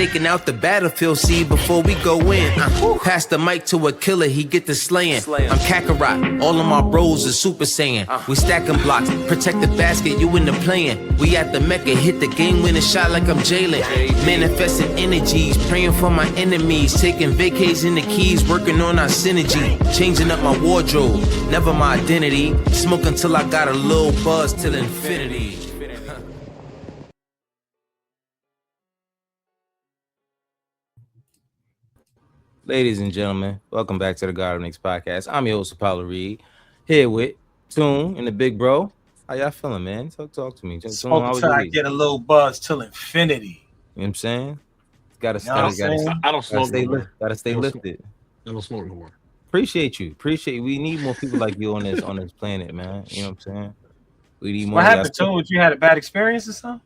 staking out the battlefield, see, before we go in. Pass the mic to a killer, he get the slaying. I'm Kakarot, all of my bros are Super Saiyan. We stacking blocks, protect the basket, you in the playing. We at the Mecca, hit the game winning shot like I'm Jalen. Manifesting energies, praying for my enemies. Taking vacays in the keys, working on our synergy. Changing up my wardrobe, never my identity. Smoke until I got a little buzz till infinity. Ladies and gentlemen, welcome back to the God of Knicks podcast. I'm your host, Apollo Reed, here with Toon and the big bro. How y'all feeling, man? Talk to me. Toon, Smoke until I get a little buzz till infinity. You know what I'm saying? Gotta I don't smoke stay no more. Gotta stay lifted. I don't smoke no more. Appreciate you. We need more people like you on this planet, man. You know what I'm saying? We need more. What happened, Toon? You had a bad experience or something?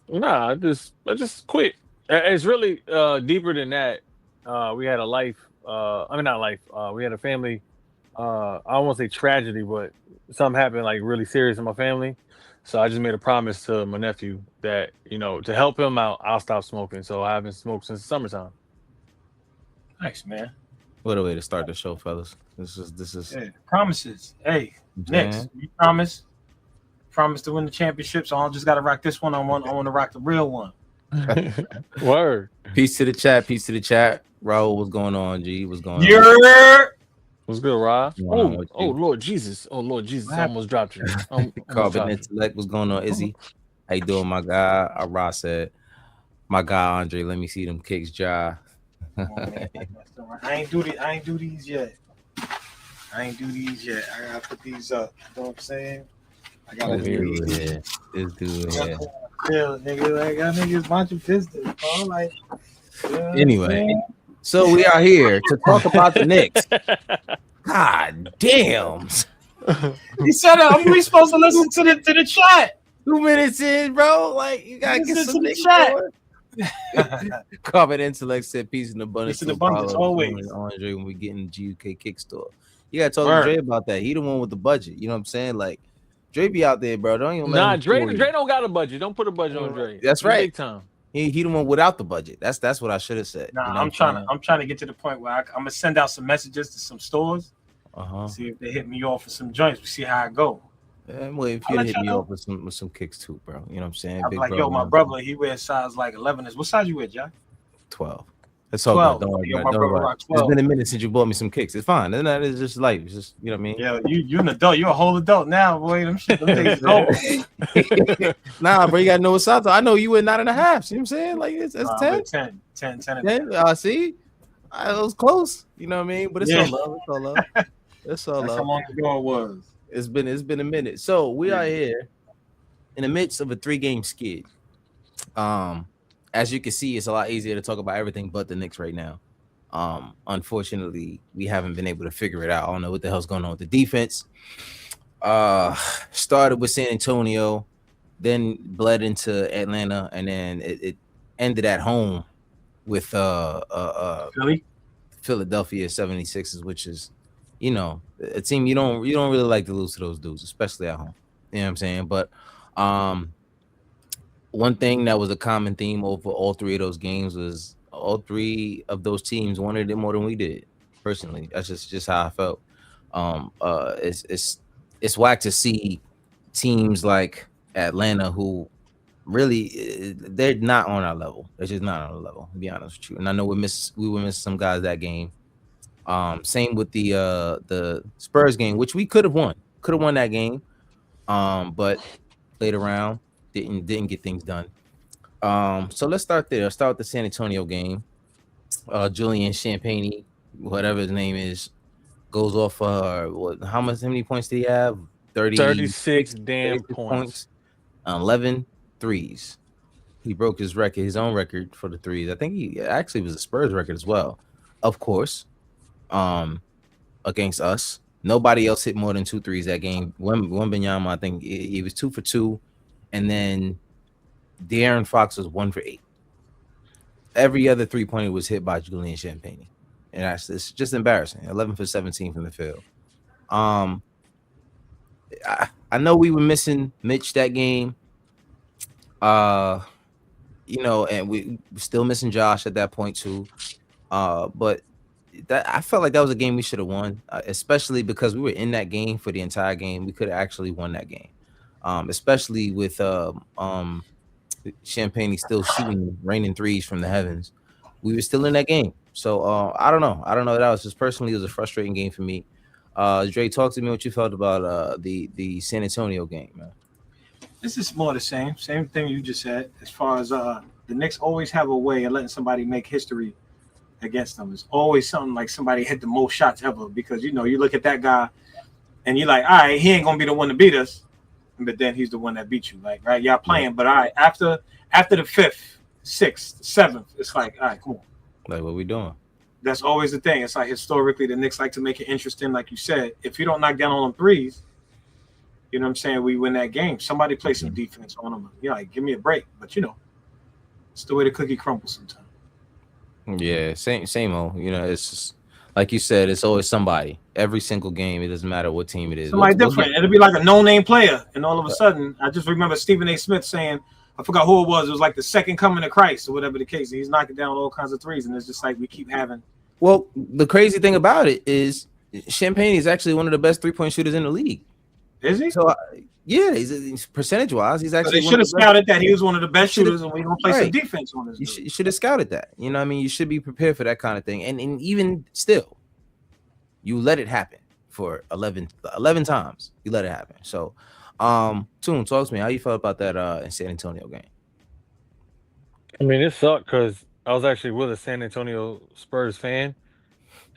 Nah, I just quit. It's really deeper than that. We had a life. Not life. We had a family. I don't want to say tragedy, but something happened like really serious in my family. So I just made a promise to my nephew that, to help him out, I'll stop smoking. So I haven't smoked since the summertime. Nice, man. What a way to start the show, fellas. This is hey, promises. Hey, Knicks, you promise to win the championship. So I just got to rock this one. I want to rock the real one. Word. Peace to the chat. Raul, what's going on? G, what's going on? What's good, Ra? Oh, Lord Jesus. I almost dropped you. Carbon Intellect, what's going on? Izzy, how you doing, my guy? Ra said, my guy Andre, let me see them kicks, Ja. I ain't do these yet. I gotta put these up. You know what I'm saying? I gotta do this. This dude here. Nigga, like y'all niggas bunch of pistons, bro. Like, anyway. So we are here to talk about the Knicks. God damn. He said, we supposed to listen to the chat. 2 minutes in, bro. Like, you gotta get some Knicks chat. Carbon Intellect said peace and abundance. Peace and abundance always. Andre, when we get in the GUK kick store. You gotta talk to Dre about that. He the one with the budget. You know what I'm saying? Like, Dre be out there, bro. Don't even let him Dre don't got a budget. Don't put a budget on Dre. That's right. Big time. He the one without the budget. That's what I should have said. Nah, I'm trying to get to the point where I'm gonna send out some messages to some stores. See if they hit me off with some joints. We see how it go. Yeah, well, if you hit me off with some kicks too, bro. You know what I'm saying? I'm like, yo, my brother, he wears size like 11. What size you wear, Jack? 12. That's all. 12. Don't worry. It's been a minute since you bought me some kicks. It's fine. And that is just life. It's just, you know what I mean? Yeah, you're an adult. You're a whole adult now, boy. Them days is over. Nah, bro, you gotta know what's out there. I know you were 9.5. You know what I'm saying? Like that's 10. 10. See? It was close. You know what I mean? But it's all love. It's all love. It's all love. That's how long ago it was. It's been a minute. So we are here in the midst of a 3-game skid. As you can see, it's a lot easier to talk about everything but the Knicks right now. Unfortunately, we haven't been able to figure it out. I don't know what the hell's going on with the defense. Started with San Antonio, then bled into Atlanta, and then it ended at home with Philadelphia 76ers, which is, a team you don't really like to lose to those dudes, especially at home. You know what I'm saying? But one thing that was a common theme over all 3 of those games was all 3 of those teams wanted it more than we did. Personally, that's just how I felt. It's whack to see teams like Atlanta who really they're not on our level. They're just not on our level, to be honest with you. And I know we were missing some guys that game. Same with the Spurs game, which we could have won that game, but played around, didn't get things done. So let's start there. Let's start with the San Antonio game. Julian Champagnie, whatever his name is, goes off. How many points did he have? 36 damn points. 11 threes. He broke his own record for the threes. I think he actually was a Spurs record as well. Of course. Against us, nobody else hit more than 2 threes that game. Wembanyama, I think he was 2 for 2, and then De'Aaron Fox was 1 for 8. Every other 3-pointer was hit by Julian Champagnie, and it's just embarrassing. 11 for 17 from the field. I know we were missing Mitch that game. and we still missing Josh at that point too. But that I felt like that was a game we should have won, especially because we were in that game for the entire game. We could have actually won that game, especially with Champagne still shooting raining threes from the heavens. We were still in that game. So I don't know. I don't know. That was just personally it was a frustrating game for me. Dre, talk to me what you felt about the San Antonio game, man. This is more the same thing you just said. As far as the Knicks always have a way of letting somebody make history against them. It's always something like somebody hit the most shots ever because you look at that guy and you're like, all right, he ain't gonna be the one to beat us, but then he's the one that beat you. Like, right, y'all playing, but all right, after the fifth, sixth, seventh, it's like, all right, come on. Like, what we doing? That's always the thing. It's like historically the Knicks like to make it interesting, like you said. If you don't knock down on them threes, you know what I'm saying, we win that game. Somebody play some defense on them. Yeah, like, give me a break. But it's the way the cookie crumbles sometimes. Yeah, same old. It's just like you said. It's always somebody. Every single game. It doesn't matter what team it is. Somebody different. It'll be like a no-name player, and all of a sudden, I just remember Stephen A. Smith saying, I forgot who it was. It was like the second coming of Christ, or whatever the case. He's knocking down all kinds of threes, and it's just like we keep having. Well, the crazy thing about it is Champagne is actually one of the best 3-point shooters in the league. Is he? So yeah, he's percentage-wise, he's actually. So they should have scouted that he was one of the best shooters, and we don't play some defense on this. You should have scouted that. You know what I mean? You should be prepared for that kind of thing. And even still, you let it happen for 11 times. You let it happen. So, Toon, talk to me. How you felt about that in San Antonio game? I mean, it sucked because I was actually with a San Antonio Spurs fan,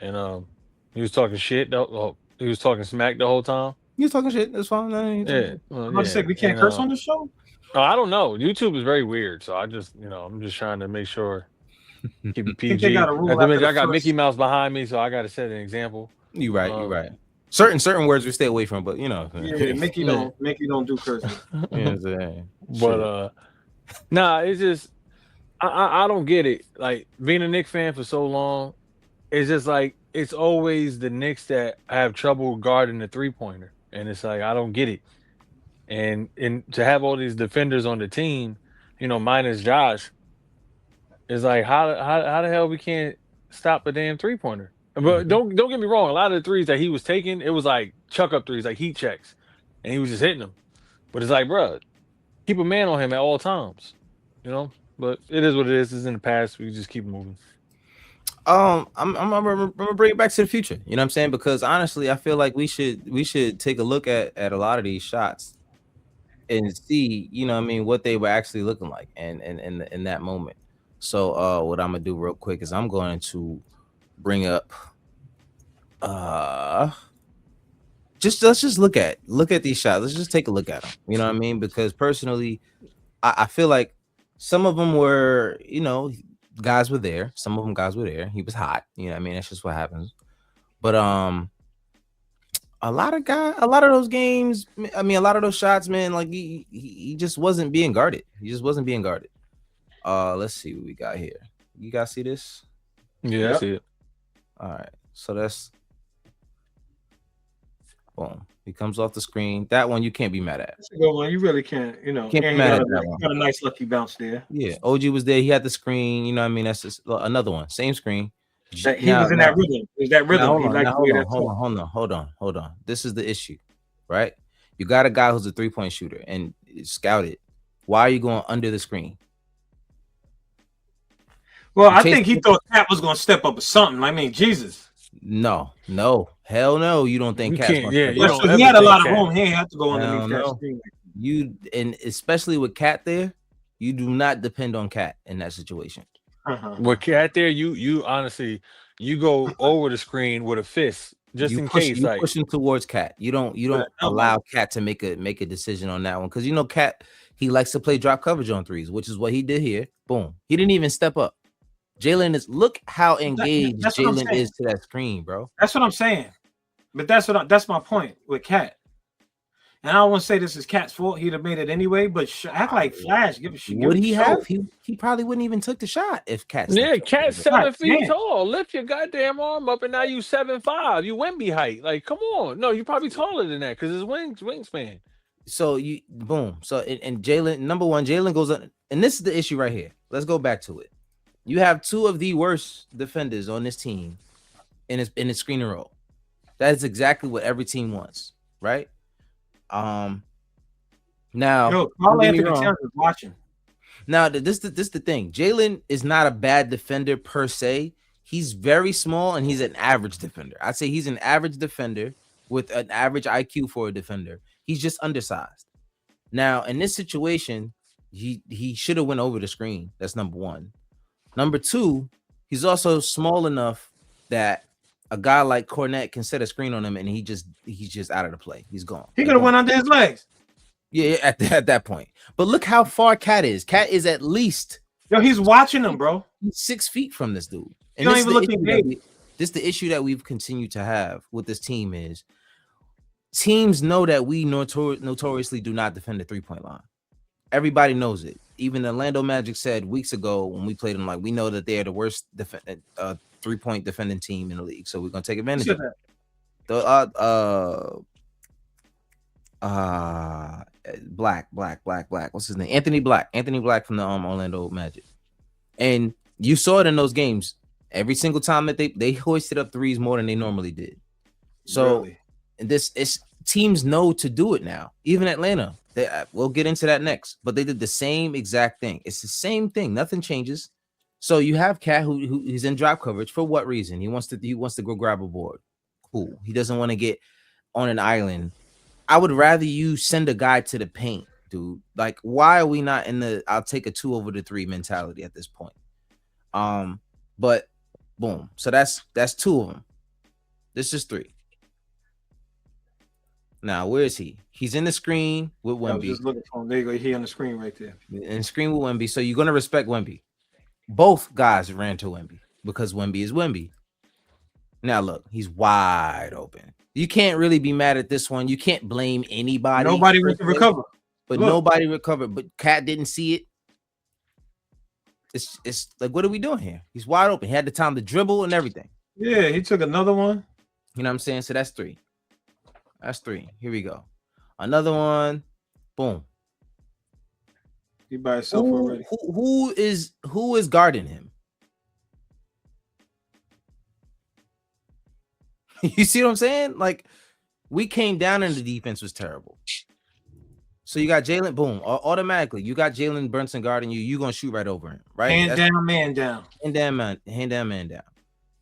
and he was talking shit. He was talking smack the whole time. You was talking shit. That's fine. Yeah, well, I said we can't curse on the show. Oh, I don't know. YouTube is very weird, so I'm just trying to make sure keep it PG. I got Mickey Mouse behind me, so I got to set an example. You're right. You're right. Certain words we stay away from, but Yeah, Mickey don't do cursing. But nah, it's just I don't get it. Like being a Knicks fan for so long, it's just like it's always the Knicks that have trouble guarding the 3-pointer, and it's like I don't get it. And to have all these defenders on the team, minus Josh, is like how the hell we can't stop a damn 3-pointer? But don't get me wrong, a lot of the threes that he was taking, it was like chuck up threes, like heat checks, and he was just hitting them. But it's like, bro, keep a man on him at all times, But it is what it is. It's in the past. We just keep moving. I'm gonna bring it back to the future. You know what I'm saying? Because honestly, I feel like we should take a look at a lot of these shots and see, what they were actually looking like and in that moment. So what I'm gonna do real quick is I'm going to bring up let's just look at these shots. Let's just take a look at them. You know what I mean? Because personally, I feel like some of them were, guys were there. Some of them guys were there. He was hot. You know what I mean? That's just what happens. But a lot of those games, I mean, a lot of those shots, man, like he just wasn't being guarded. He just wasn't being guarded. Let's see what we got here. You guys see this? Yeah, I see it. All right. So that's boom. He comes off the screen. That one you can't be mad at. That's a good one. You really can't. Can't be mad at that one. Got a nice lucky bounce there. Yeah, OG was there. He had the screen. You know what I mean? That's just another one. Same screen. He was in that rhythm. Is that rhythm? Hold on. This is the issue, right? You got a guy who's a 3-point shooter and scouted. Why are you going under the screen? Well, I think he thought Cat was going to step up or something. I mean, Jesus. No, hell no. You don't think Cat? Yeah, he had a lot of room. He ain't have to go underneath that screen. And especially with Cat there, you do not depend on Cat in that situation. With Cat there, you honestly you go over the screen with a fist just in case. You pushing towards Cat. You don't allow Cat to make a decision on that one because Cat he likes to play drop coverage on threes, which is what he did here. Boom, he didn't even step up. Jalen is look how engaged Jalen is to that screen, bro. That's what I'm saying. But that's my point with Cat. And I don't want to say this is Cat's fault. He'd have made it anyway, but act like Flash. Give a shit. Would he have? He probably wouldn't even took the shot if Cat's. Yeah, Cat's 7 feet tall. Lift your goddamn arm up, and now you 7'5". You Wemby height. Like, come on. No, you're probably taller than that because his wingspan. So you boom. So and Jalen, number one, Jalen goes on. and this is the issue right here. Let's go back to it. You have two of the worst defenders on this team in its screen and roll. That is exactly what every team wants, right? Um, now Yo, don't Carl get me Anthony wrong. Towns is watching. Now this the thing. Jalen is not a bad defender per se. He's very small and he's an average defender. I'd say he's an average defender with an average IQ for a defender. He's just undersized. Now in this situation, he should have went over the screen. That's number one. Number two, he's also small enough that a guy like Cornette can set a screen on him and he's just out of the play. He's gone. He Like, could have boom. went under his legs. Yeah, at that point. But look how far Cat is. Cat is at least Yo, he's watching him, bro. 6 feet from this dude. You don't even look engaged. This the issue that we've continued to have with this team is teams know that we notoriously do not defend the 3-point line. Everybody knows it. Even the Orlando Magic said weeks ago when we played them, like, we know that they are the worst 3-point defending team in the league, so we're gonna take advantage of it. The Black. What's his name? Anthony Black from the Orlando Magic. And you saw it in those games. Every single time that they hoisted up threes more than they normally did. So Really? this is teams know to do it now. Even Atlanta, we'll get into that next. But they did the same exact thing. It's the same thing. Nothing changes. So you have Cat who he's in drop coverage for what reason? He wants to go grab a board. Cool. He doesn't want to get on an island. I would rather you send a guy to the paint, dude. Like, why are we not in the I'll take a 2 over the 3 mentality at this point? But boom. So that's 2 of them. This is 3. Now, where is he? He's in the screen with I was Wemby. just looking for him. There you go. He on the screen right there. In the screen with Wemby. So you're gonna respect Wemby. Both guys ran to Wemby because Wemby is Wemby. Now look, he's wide open. You can't really be mad at this one. You can't blame anybody. Nobody recover. But Look. nobody recovered. But Cat didn't see it. It's like, what are we doing here? He's wide open. He had the time to dribble and everything. Yeah, he took another one. You know what I'm saying? So that's 3. That's 3. Here we go. Another one. Boom. He by himself already. Who is guarding him? You see what I'm saying? Like, we came down and the defense was terrible. So you got Jalen, boom, automatically. You got Jalen Brunson guarding you. You're gonna shoot right over him, right? Hand down, man down. Hand down, man down.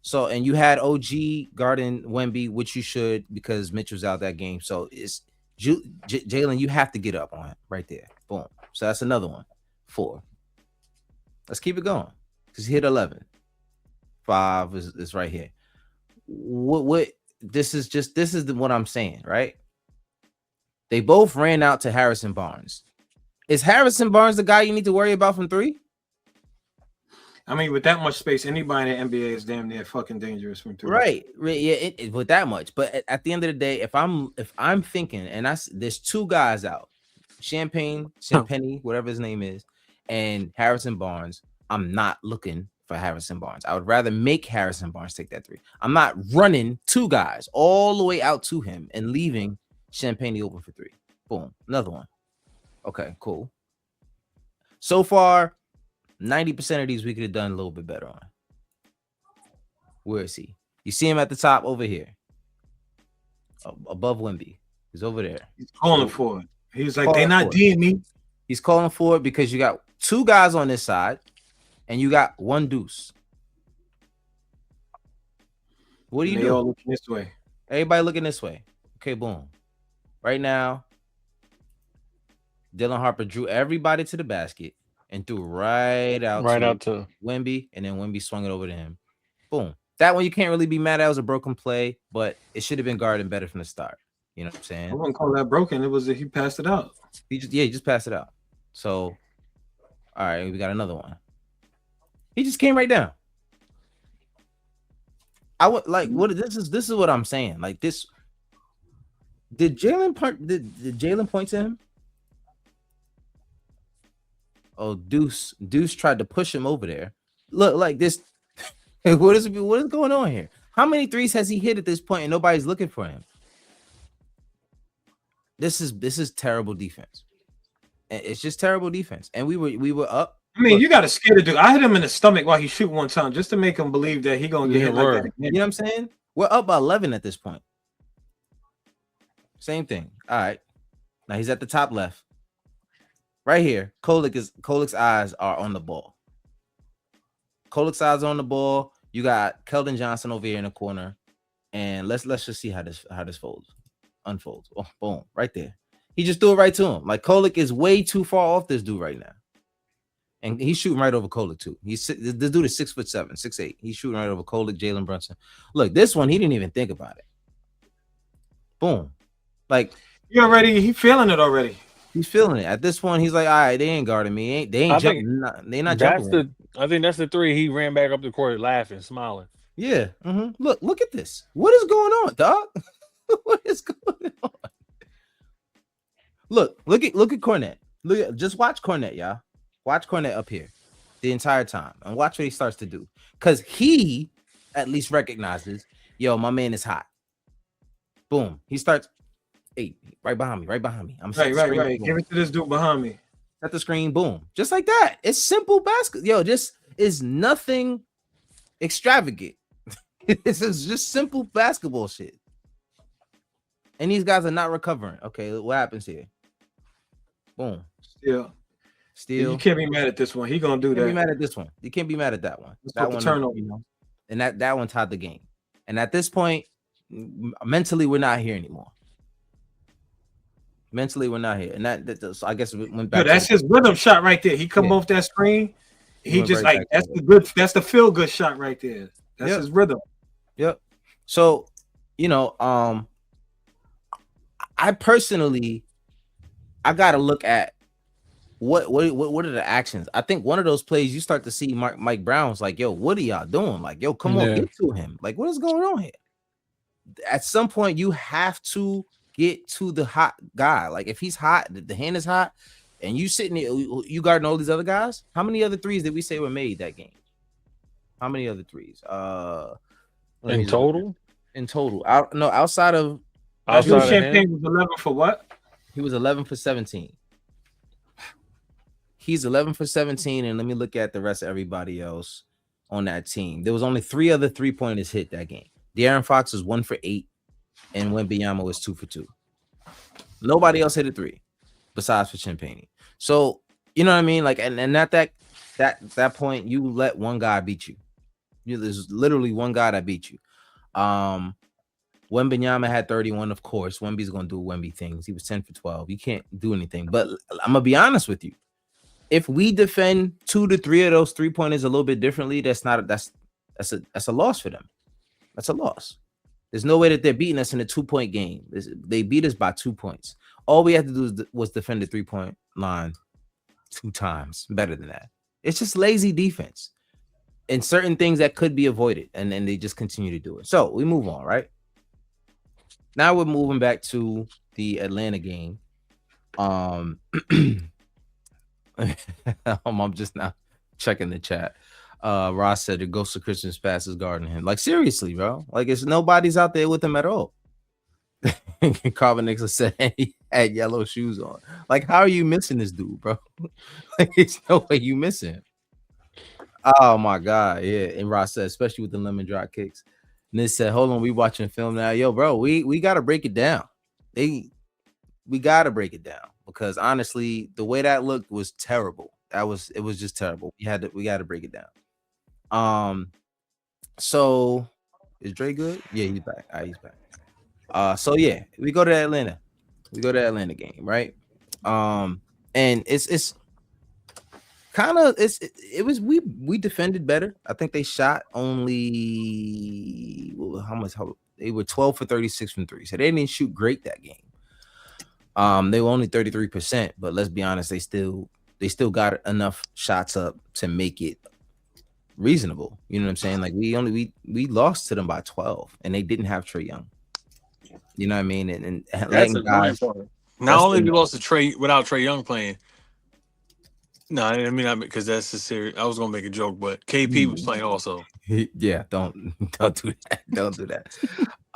So, and you had OG guarding Wemby, which you should because Mitchell's out that game. So it's Jalen, you have to get up on it right there. Boom. So that's another one. 4. Let's keep it going because he hit 11. 5 is right here. What this is what I'm saying, right? They both ran out to Harrison Barnes. Is Harrison Barnes the guy you need to worry about from 3? I mean, with that much space, anybody in the NBA is damn near fucking dangerous from 3. Right. Yeah, with that much. But at the end of the day, if I'm thinking, and there's 2 guys out, Champagne, whatever his name is, and Harrison Barnes, I'm not looking for Harrison Barnes. I would rather make Harrison Barnes take that 3. I'm not running 2 guys all the way out to him and leaving Champagne open for 3. Boom. Another one. Okay, cool. So far, 90% of these we could have done a little bit better on. Where is he? You see him at the top over here. Above Wemby. He's over there. He's calling for it. He's like, they're not D'ing me. He's calling for it because you got 2 guys on this side and you got 1 deuce. What do you do? They all looking this way. Everybody looking this way. Okay, boom. Right now, Dylan Harper drew everybody to the basket and threw right out to Wemby, and then Wemby swung it over to him. Boom. That one you can't really be mad at. It was a broken play, but it should have been guarded better from the start. You know what I'm saying? I wouldn't call that broken. It was he passed it out. He just passed it out. So, all right, we got another one. He just came right down. I would like what this is what I'm saying. Like this. Did Jalen point to him? Oh, Deuce tried to push him over there. Look, like this. What is going on here? How many 3s has he hit at this point and nobody's looking for him? This is terrible defense. It's just terrible defense. And we were up. I mean, Look, you got to scare the dude. I hit him in the stomach while he shoot one time just to make him believe that he gonna get Yeah, hit like that word. you again. know what I'm saying? We're up by 11 at this point. Same thing. All right. Now he's at the top left. Right here. Kolik's eyes are on the ball. Kolik's eyes on the ball. You got Keldon Johnson over here in the corner. And let's just see how this unfolds. Oh, boom, right there. He just threw it right to him. Like Kolik is way too far off this dude right now. And he's shooting right over Kolik too. This dude is 6'7", 6'8". He's shooting right over Kolik, Jalen Brunson. Look, this one he didn't even think about it. Boom, like He feeling it already. he's feeling it. At this point, he's like, all right, they ain't guarding me. They ain't jumping. They not jumping. I think that's the three. He ran back up the court laughing, smiling. Yeah. Look at this. What is going on, dog? What is going on? Look at Cornette. Just watch Cornette, y'all. Watch Cornette up here the entire time and watch what he starts to do. Because he at least recognizes, yo, my man is hot. Boom. He starts, hey, right behind me. I'm right. Give it to this dude behind me. At the screen, boom. Just like that. It's simple basketball. Yo, this is nothing extravagant. This is just simple basketball shit. And these guys are not recovering. Okay, what happens here? Boom. Still. You can't be mad at this one. He gonna do that. You can't be mad at this one. You can't be mad at that one. That one, turnover. And that one tied the game. And at this point, mentally, we're not here anymore. Mentally, we're not here. And so I guess it went back. That's his rhythm shot right there. He come off that screen. He just like that's the feel good shot right there. That's his rhythm. Yep. So, I personally, I gotta look at what are the actions. I think one of those plays you start to see Mike Brown's like, yo, what are y'all doing? Like, yo, come on, get to him. Like, what is going on here? At some point, you have to get to the hot guy. Like, if he's hot, the hand is hot, and you sitting there, you guarding all these other guys. How many other threes did we say were made that game? How many other threes? In total? In total. Outside of Champagne was 11 for what? He was 11 for 17. He's 11 for 17, and let me look at the rest of everybody else on that team. There was only 3 other 3-pointers hit that game. De'Aaron Fox was 1 for 8, and Wembanyama was 2 for 2. Nobody else hit a 3 besides for Champagne. So, you know what I mean? Like, and at that point, you let one guy beat you. There's literally one guy that beat you. Wembanyama had 31, of course. Wemby's gonna do Wemby things. He was 10 for 12. You can't do anything. But I'm gonna be honest with you. If we defend 2 to 3 of those 3-pointers a little bit differently, that's a loss for them. That's a loss. There's no way that they're beating us in a 2-point game. They beat us by 2 points. All we had to do was defend the 3-point line 2 times. Better than that. It's just lazy defense. And certain things that could be avoided, and then they just continue to do it. So we move on, right? Now we're moving back to the Atlanta game. I'm just now checking the chat. Ross said the ghost of Christmas past is guarding him. Like, seriously, bro. Like, it's nobody's out there with him at all. Carvin Nixon said he had yellow shoes on. Like, how are you missing this dude, bro? Like, it's no way you missing him. Oh my God, yeah. And Ross said, especially with the lemon drop kicks. And they said, hold on, we watching film now. Yo, bro, we gotta break it down. We gotta break it down because honestly, the way that looked was terrible. It was just terrible. We gotta break it down. So is Dre good? Yeah, he's back. All right, he's back. So yeah, we go to Atlanta. We go to Atlanta game, right? And it's kind of we defended better. I think they shot only they were 12 for 36 from 3. So they didn't shoot great that game. They were only 33%, but let's be honest, they still got enough shots up to make it reasonable. You know what I'm saying? Like we lost to them by 12 and they didn't have Trae Young. You know what I mean? And that's a guys, not only we lost to Trae without Trae Young playing. No, I mean, because that's a serious. I was gonna make a joke, but KP was playing also. Yeah, don't do that. Don't do that.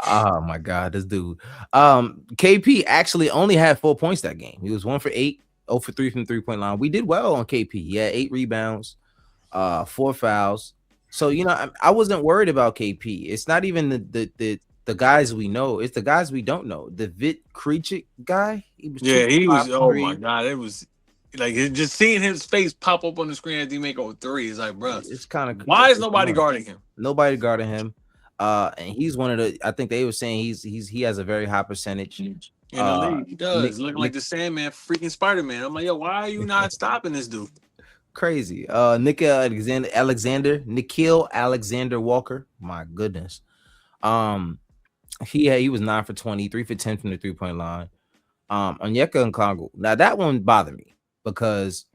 Oh my God, this dude. KP actually only had 4 points that game. He was 1 for 8 0 for 3 from the 3-point line. We did well on KP. He had 8 rebounds, 4 fouls. So I wasn't worried about KP. It's not even the guys we know; it's the guys we don't know. The Vit Krejcik guy, he was He was. 2 Oh my god, it was like just seeing his face pop up on the screen as he make a 3. It's like, bro, it's kind of why is nobody guarding him? Nobody guarding him. And he's one of the. I think they were saying he has a very high percentage. In the league, he does looking like the Sandman, freaking Spider-Man. I'm like, yo, why are you not stopping this dude? Crazy. Nikhil Alexander Walker. My goodness. He was 9 for 20, 3 for 10 from the 3-point line. Onyeka and Congo. Now that one bothered me because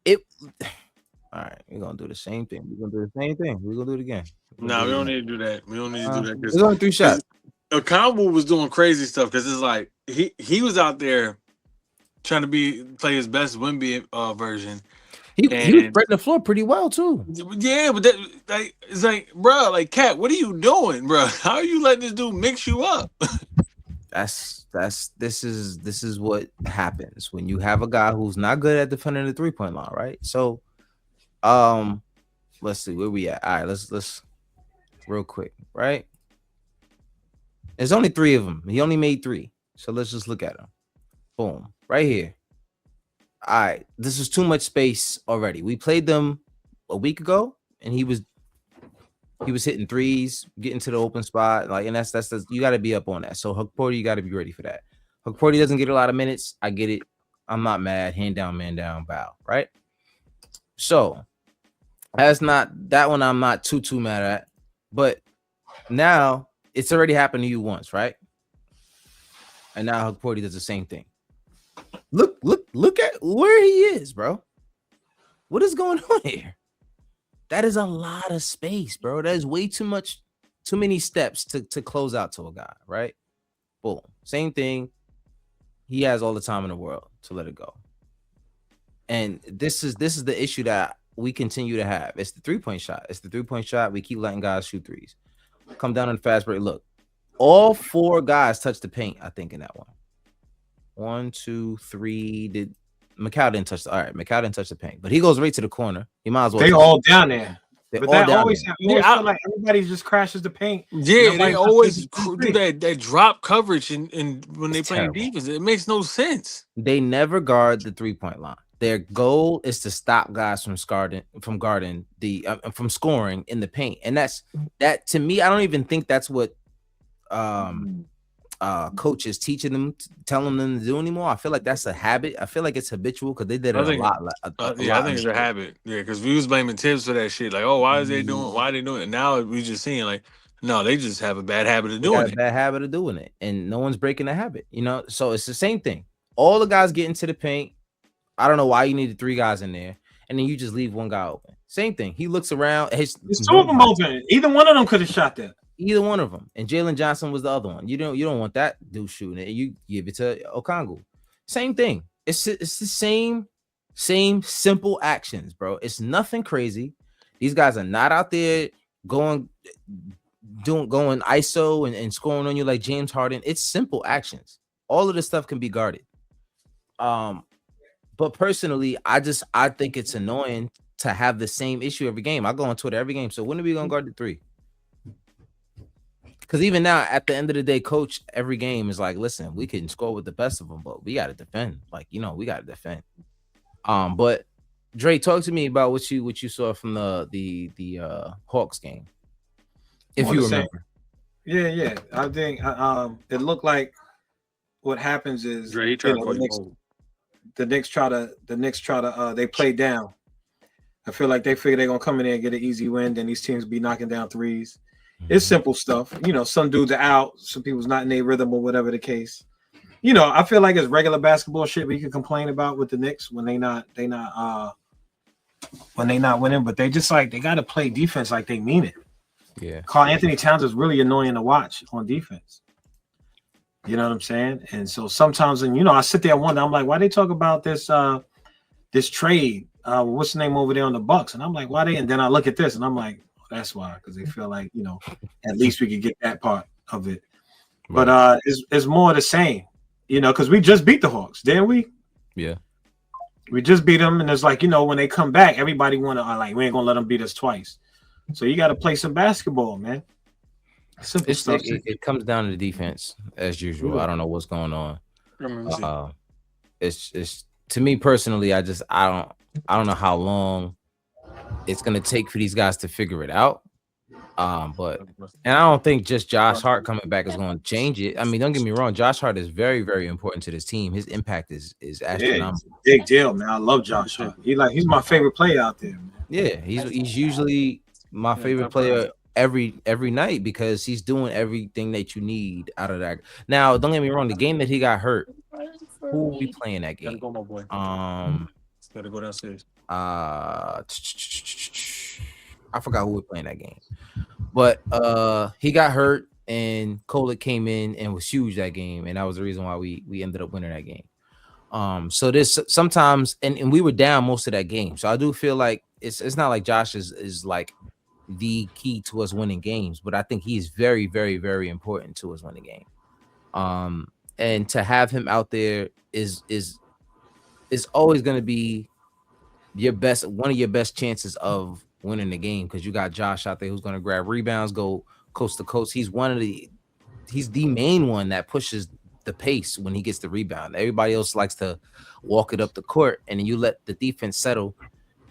it. All right, we're gonna do the same thing. We're gonna do the same thing. We're gonna do it again. No, we don't need to do that. We don't need to do that. It's only 3 shots. Congo was doing crazy stuff because it's like he was out there trying to play his best Wemby version. He was spreading the floor pretty well too. Yeah, but it's like, bro, like Cat, what are you doing, bro? How are you letting this dude mix you up? This is what happens when you have a guy who's not good at defending the 3-point line, right? So, let's see where we at. All right, let's real quick, right? There's only 3 of them. He only made 3, so let's just look at them. Boom, right here. All right, this is too much space already. We played them a week ago, and he was hitting 3s, getting to the open spot, and that's you got to be up on that. So Huck Porter, you got to be ready for that. Huck Porter doesn't get a lot of minutes. I get it. I'm not mad. Hand down, man down, bow. Right. So that's not that one. I'm not too mad at, but now it's already happened to you once, right? And now Huck Porter does the same thing. Look at where he is, bro. What is going on here? That is a lot of space, bro. That is way too many steps to close out to a guy, right? Boom. Same thing. He has all the time in the world to let it go. And this is the issue that we continue to have. It's the 3-point shot. It's the 3-point shot. We keep letting guys shoot 3s. Come down on the fast break. Look, all 4 guys touched the paint, I think, in that one. 1, 2, 3. Did Macau didn't touch Macau didn't touch the paint, but he goes right to the corner. He might as well. They all down there. They're but all that down always there. feel like everybody just crashes the paint. Yeah, they always do that drop coverage and when they play defense, it makes no sense. They never guard the 3-point line. Their goal is to stop guys from scoring in the paint, and that to me. I don't even think that's what coaches teaching them, telling them to do anymore. I feel like that's a habit. I feel like it's habitual because they did it a lot. I think it's a habit. Yeah, because we was blaming Tibbs for that shit. Like, oh, why are they doing it? Now we just seeing like, no, they just have a bad habit of doing it. Bad habit of doing it, and no one's breaking the habit. So it's the same thing. All the guys get into the paint. I don't know why you needed 3 guys in there, and then you just leave one guy open. Same thing. He looks around. It's 2 of them open. Either one of them could have shot that. Either one of them. And Jalen Johnson was the other one. You don't want that dude shooting it. You give it to Okongwu. Same thing. It's the same simple actions, bro. It's nothing crazy. These guys are not out there going ISO and scoring on you like James Harden. It's simple actions. All of this stuff can be guarded. But personally, I think it's annoying to have the same issue every game. I go on Twitter every game. So when are we gonna guard the 3? Because even now, at the end of the day, coach, every game is like, listen, we can score with the best of them, but we got to defend. Like, we got to defend. But Dre, talk to me about what you saw from the Hawks game, if you remember. Yeah. I think it looked like what happens is Dre, the Knicks try to they play down. I feel like they figure they're gonna come in there and get an easy win. Then these teams be knocking down 3s. It's simple stuff. Some dudes are out, some people's not in their rhythm or whatever the case. I feel like it's regular basketball shit we can complain about with the Knicks when they not winning, but they just like they gotta play defense like they mean it. Yeah. Karl Anthony Towns is really annoying to watch on defense. You know what I'm saying? And so sometimes, and I sit there and wonder, I'm like, why they talk about this this trade? What's the name over there on the Bucks? And I'm like, why they? And then I look at this and I'm like, that's why, because they feel like, at least we could get that part of it. Right. But it's more the same, because we just beat the Hawks, didn't we? Yeah. We just beat them, and it's like, when they come back, everybody want to like, we ain't gonna let them beat us twice. So you got to play some basketball, man. Simple It's stuff. it comes down to the defense as usual. Yeah. I don't know what's going on. Let me see. It's to me personally, I don't know how long it's gonna take for these guys to figure it out. But and I don't think just Josh Hart coming back is going to change it. I mean, don't get me wrong, Josh Hart is very, very important to this team. His impact is Yeah, it's astronomical. a big deal, man. I love Josh Hart. He's my favorite player out there, man. Yeah, he's usually my favorite player every night because he's doing everything that you need out of that. Now, don't get me wrong, the game that he got hurt, who will be playing that Gotta game? go, my boy. Gotta go downstairs. I forgot who was playing that game. But he got hurt and Kolek came in and was huge that game, and that was the reason why we ended up winning that game. So this sometimes and we were down most of that game. So I do feel like it's not like Josh is like the key to us winning games, but I think he's very, very, very important to us winning game. And to have him out there is always gonna be one of your best chances of winning the game because you got Josh out there who's going to grab rebounds, go coast to coast. He's the main one that pushes the pace when he gets the rebound. Everybody else likes to walk it up the court, and then you let the defense settle.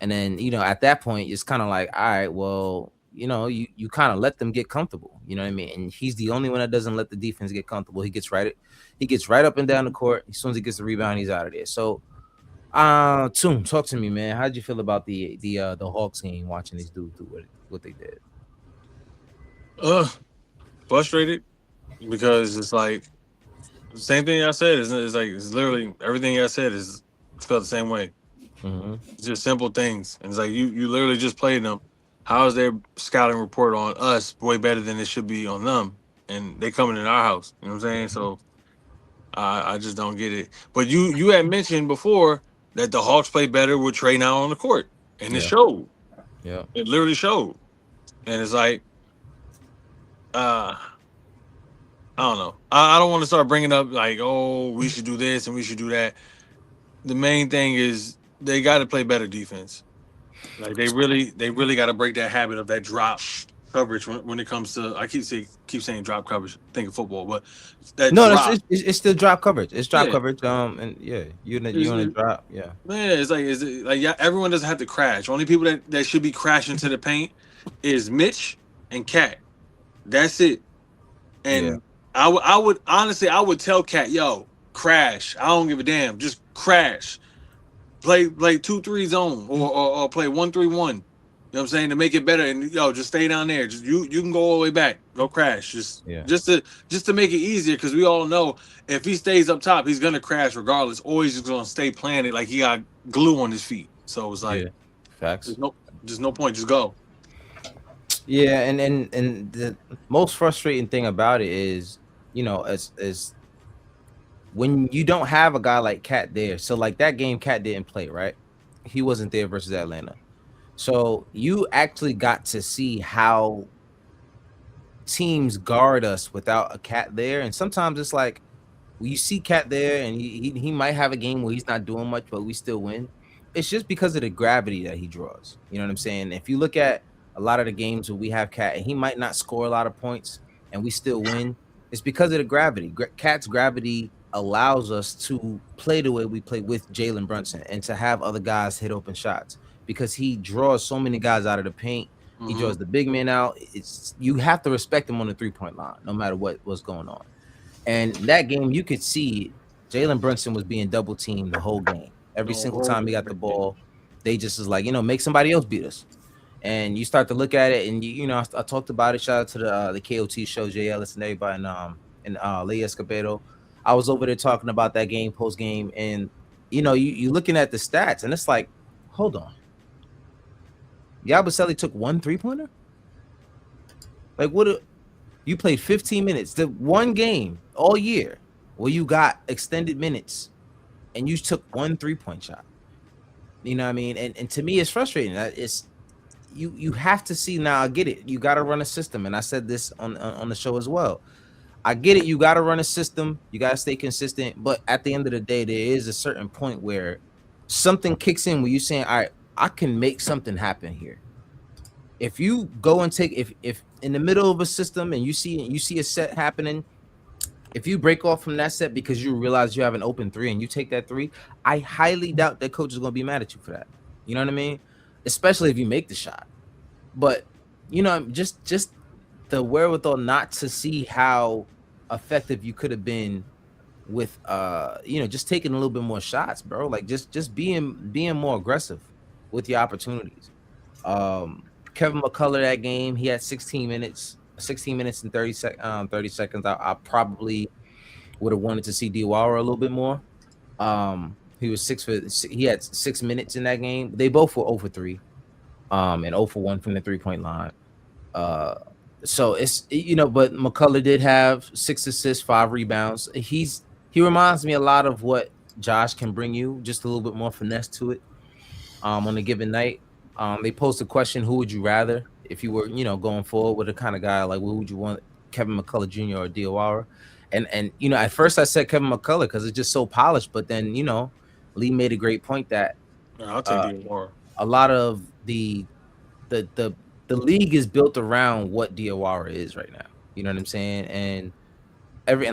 And then at that point, it's kind of like, all right, well, you kind of let them get comfortable. You know what I mean? And he's the only one that doesn't let the defense get comfortable. He gets right up and down the court. As soon as he gets the rebound, he's out of there. So. Toom, talk to me, man. How'd you feel about the Hawks game watching these dudes do what they did? Frustrated because it's like the same thing I said. It's like it's literally everything I said is felt the same way. Mm-hmm. It's just simple things, and it's like you literally just played them. How is their scouting report on us way better than it should be on them? And they coming in our house. You know what I'm saying? So I just don't get it. But you had mentioned before that the Hawks play better with Trey now on the court, and it showed. Yeah, it literally showed. And it's like, I don't know. I don't want to start bringing up like, oh, we should do this and we should do that. The main thing is they got to play better defense. Like they really got to break that habit of that drop coverage when it comes to. I keep saying drop coverage. Think of football, but that drop. It's still drop coverage. It's drop coverage. And yeah, you on a drop. Yeah, man. It's like yeah, everyone doesn't have to crash. Only people that should be crashing to the paint is Mitch and Cat. That's it. And I would honestly tell Cat, yo, crash. I don't give a damn. Just crash. Play 2-3 zone or play 1-3-1. You know what I'm saying? To make it better. And just stay down there. Just you can go all the way back. Go crash. Just to make it easier, because we all know if he stays up top, he's gonna crash regardless, or he's just gonna stay planted like he got glue on his feet. So it's like facts. There's no point, just go. Yeah, and the most frustrating thing about it is, as when you don't have a guy like Cat there. So like that game, Cat didn't play, right? He wasn't there versus Atlanta. So you actually got to see how teams guard us without a Cat there. And sometimes it's like you see Cat there and he might have a game where he's not doing much, but we still win. It's just because of the gravity that he draws. You know what I'm saying? If you look at a lot of the games where we have Cat and he might not score a lot of points and we still win, it's because of the gravity. Cat's gravity allows us to play the way we play with Jalen Brunson and to have other guys hit open shots because he draws so many guys out of the paint. He draws the big man out. You have to respect him on the 3-point line, no matter what's going on. And that game, you could see Jalen Brunson was being double teamed the whole game. Every single time he got the ball, they just was like, make somebody else beat us. And you start to look at it, and I talked about it. Shout out to the KOT show, Jay Ellis and everybody, and Lee Escobedo. I was over there talking about that game post game, and you looking at the stats, and it's like, hold on, Yabusele took 1 3-pointer. Like what? You played 15 minutes, the one game all year where you got extended minutes, and you took 1 3-point shot. You know what I mean? And to me, it's frustrating. It's you have to see now. I get it. You got to run a system, and I said this on the show as well. I get it. You got to run a system. You got to stay consistent. But at the end of the day, there is a certain point where something kicks in where you're saying, all right, I can make something happen here. If you go and take, if in the middle of a system and you see a set happening, if you break off from that set because you realize you have an open three and you take that three, I highly doubt that coach is going to be mad at you for that. You know what I mean? Especially if you make the shot. But just the wherewithal not to see how effective you could have been with just taking a little bit more shots, bro. Like just being more aggressive with your opportunities. Kevin McCullough that game, he had 16 minutes and 30 seconds. I probably would have wanted to see Dewar a little bit more. He had 6 minutes in that game. They both were 0 for 3, and 0 for 1 from the 3-point line. Uh, so but McCullough did have 6 assists, 5 rebounds. He reminds me a lot of what Josh can bring you, just a little bit more finesse to it. On a given night, they posed the question, who would you rather if you were, going forward with a kind of guy like, who would you want, Kevin McCullough Jr. or Diawara? And at first I said Kevin McCullough because it's just so polished, but then Lee made a great point that I'll take Diawara. a lot of the league is built around what Diawara is right now. You know what I'm saying? And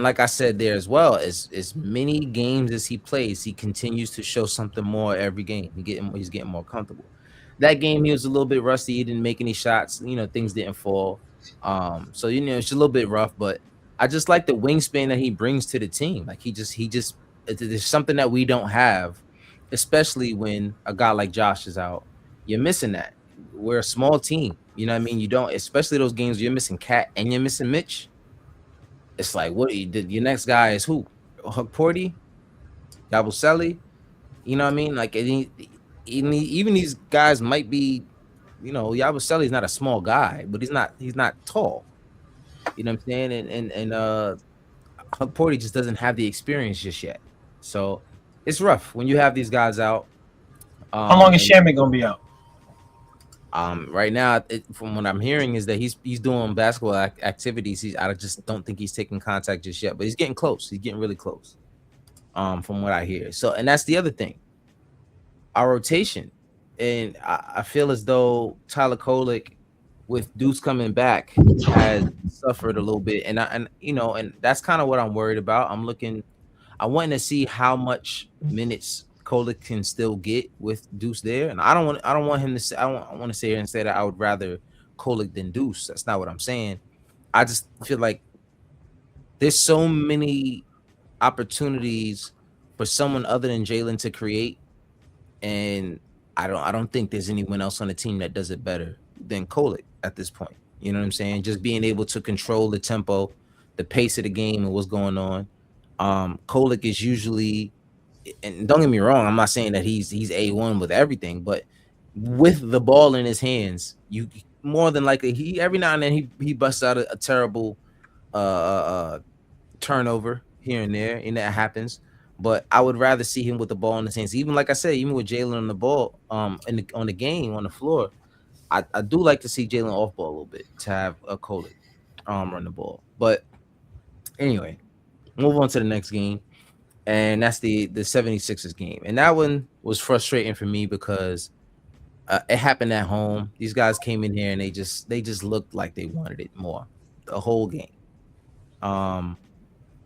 like I said there as well, as many games as he plays, he continues to show something more every game. He's getting more comfortable. That game he was a little bit rusty. He didn't make any shots. Things didn't fall. So it's a little bit rough, but I just like the wingspan that he brings to the team. Like he just there's something that we don't have, especially when a guy like Josh is out. You're missing that. We're a small team. You know what I mean? You don't, especially those games you're missing Cat and you're missing Mitch. It's like, your next guy is who? Huck Porty, Yabusele. You know what I mean? Like, even these guys might be, Yabusele is not a small guy, but he's not tall. You know what I'm saying? And Huck Porty just doesn't have the experience just yet. So it's rough when you have these guys out. How long is Shamit gonna be out? Right now, from what I'm hearing, is that he's doing basketball activities. I just don't think he's taking contact just yet, but he's getting close. He's getting really close. From what I hear. So, and that's the other thing. Our rotation, and I feel as though Tyler Kolek, with Deuce coming back, has suffered a little bit, and that's kind of what I'm worried about. I want to see how much minutes Kolek can still get with Deuce there, and I don't want him to say. I want to say here and say that I would rather Kolek than Deuce. That's not what I'm saying. I just feel like there's so many opportunities for someone other than Jalen to create, and I don't think there's anyone else on the team that does it better than Kolek at this point. You know what I'm saying? Just being able to control the tempo, the pace of the game, and what's going on. Kolek is usually, and don't get me wrong, I'm not saying that he's A1 with everything, but with the ball in his hands, you more than likely he every now and then he busts out a terrible turnover here and there, and that happens. But I would rather see him with the ball in his hands. Even like I said, even with Jalen on the ball, on the game on the floor, I do like to see Jalen off ball a little bit to have a Kolek run the ball. But anyway, move on to the next game. And that's the 76ers game. And that one was frustrating for me because it happened at home. These guys came in here and they just looked like they wanted it more the whole game.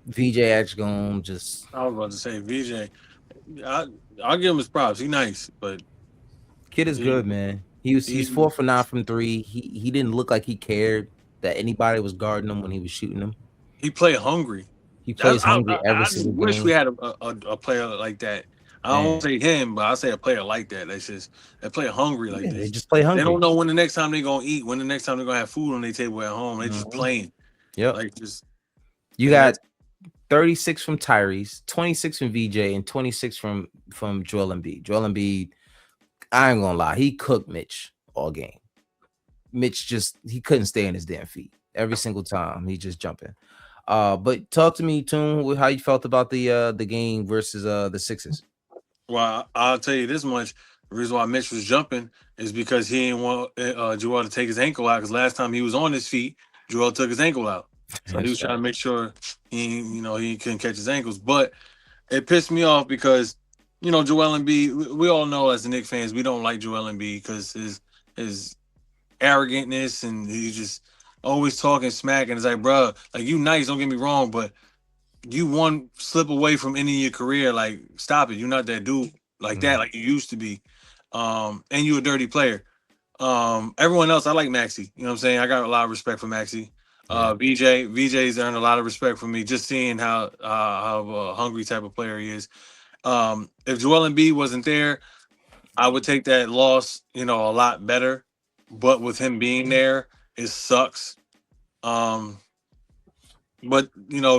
VJ Edgecombe just. I was about to say VJ. I'll give him his props. He's nice, but kid is good, man. He's 4 for 9 from 3. He didn't look like he cared that anybody was guarding him when he was shooting them. He played hungry. He plays hungry every single game. I wish we had a player like that. I don't want to say him, but I say a player like that. They play hungry like this. They just play hungry. They don't know when the next time they're gonna eat, when the next time they're gonna have food on their table at home. They just playing. Yep. Like just you got 36 from Tyrese, 26 from VJ, and 26 from Joel Embiid. Joel Embiid, I ain't gonna lie, he cooked Mitch all game. Mitch he couldn't stay on his damn feet every single time. He just jumping. But talk to me, Toon, how you felt about the game versus the Sixers. Well, I'll tell you this much. The reason why Mitch was jumping is because he didn't want Joel to take his ankle out, because last time he was on his feet, Joel took his ankle out. So he That's was trying to right. make sure he couldn't catch his ankles. But it pissed me off because Joel Embiid. We all know as the Knicks fans we don't like Joel Embiid because his arrogantness and he's just always talking smack and it's like, bro, like you nice, don't get me wrong, but you one slip away from ending your career. Like, stop it. You're not that dude like that, Mhm. like you used to be. And you a dirty player. Everyone else, I like Maxi. You know what I'm saying? I got a lot of respect for Maxi. Yeah. VJ's earned a lot of respect from me just seeing how hungry type of player he is. If Joel Embiid wasn't there, I would take that loss, a lot better. But with him being there, it sucks. Um, but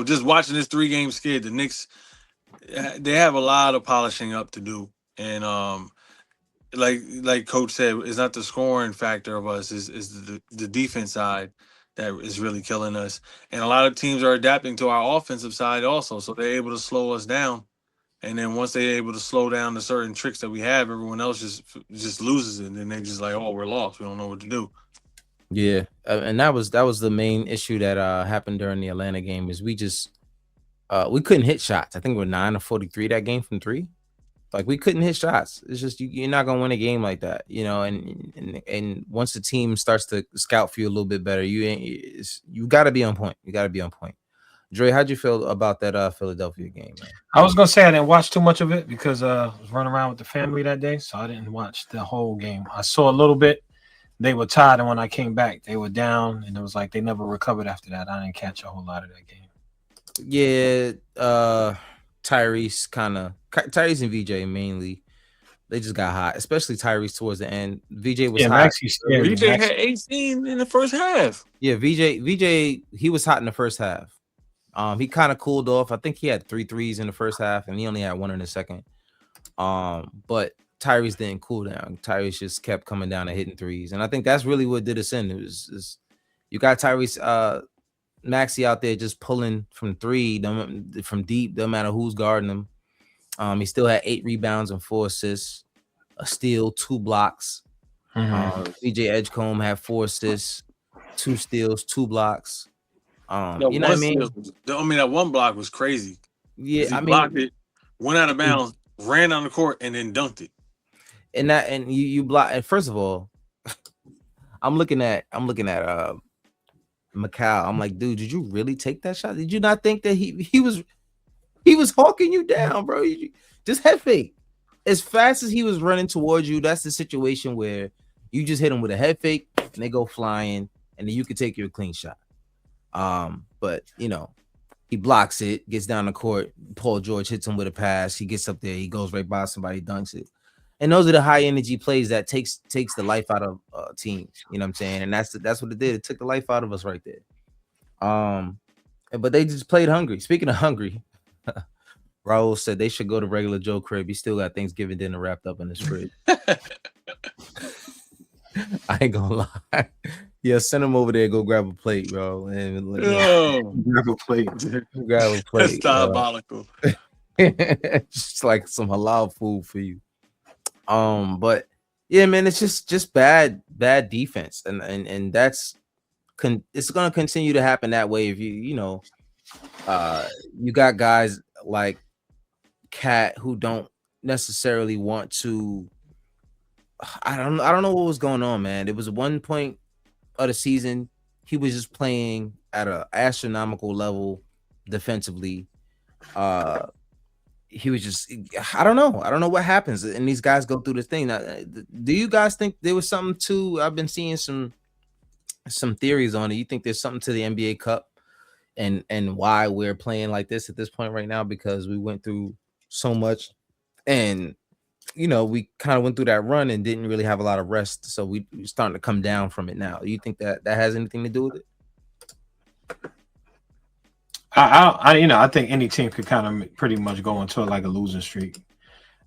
just watching this 3 game skid, the Knicks they have a lot of polishing up to do, and like Coach said, it's not the scoring factor of us, is the defense side that is really killing us, and a lot of teams are adapting to our offensive side also, so they're able to slow us down. And then once they're able to slow down the certain tricks that we have, everyone else just loses it. And then they just like, oh, we're lost. We don't know what to do. Yeah, and that was the main issue that happened during the Atlanta game is we couldn't hit shots. I think we were 9 of 43 that game from three. Like we couldn't hit shots. It's just you're not gonna win a game like that, And once the team starts to scout for you a little bit better, you got to be on point. You got to be on point. Dre, how'd you feel about that Philadelphia game, man? I was gonna say I didn't watch too much of it because I was running around with the family that day, so I didn't watch the whole game. I saw a little bit. They were tired, and when I came back, they were down, and it was like they never recovered after that. I didn't catch a whole lot of that game. Yeah, Tyrese and VJ mainly. They just got hot, especially Tyrese towards the end. VJ was Yeah, hot. Maxi's scary. VJ had 18 in the first half. Yeah, VJ, he was hot in the first half. He kind of cooled off. I think he had 3 threes in the first half, and he only had one in the second. But Tyrese didn't cool down. Tyrese just kept coming down and hitting threes, and I think that's really what did us in. It was you got Tyrese Maxi out there just pulling from three, from deep, no matter who's guarding him. He still had 8 rebounds and 4 assists, a steal, 2 blocks. VJ Edgecombe had 4 assists, 2 steals, 2 blocks. You know what I mean? That one block was crazy. Yeah, he blocked it, went out of bounds, ran on the court, and then dunked it. And you block. And first of all, I'm looking at Macau. I'm like, dude, did you really take that shot? Did you not think that he was hawking you down, bro? Just head fake. As fast as he was running towards you, that's the situation where you just hit him with a head fake and they go flying, and then you can take your clean shot. But he blocks it, gets down the court. Paul George hits him with a pass. He gets up there, he goes right by somebody, dunks it. And those are the high energy plays that takes the life out of teams. You know what I'm saying? And that's what it did. It took the life out of us right there. But they just played hungry. Speaking of hungry, Raul said they should go to regular Joe crib. He still got Thanksgiving dinner wrapped up in his fridge. I ain't gonna lie. Yeah, send him over there. Go grab a plate, bro. And grab a plate. Grab a plate. That's diabolical. Just like some halal food for you. But yeah, man, it's just bad defense, and that's it's gonna continue to happen that way if you got guys like Cat who don't necessarily want to. I don't know what was going on, man. It was one point of the season he was just playing at an astronomical level defensively. He was just, I don't know what happens, and these guys go through this thing. Now, do you guys think there was something to? I've been seeing some theories on it. You think there's something to the NBA Cup and why we're playing like this at this point right now, because we went through so much, and we kind of went through that run and didn't really have a lot of rest, so we're starting to come down from it now. Do you think that has anything to do with it? I think any team could kind of pretty much go into like a losing streak.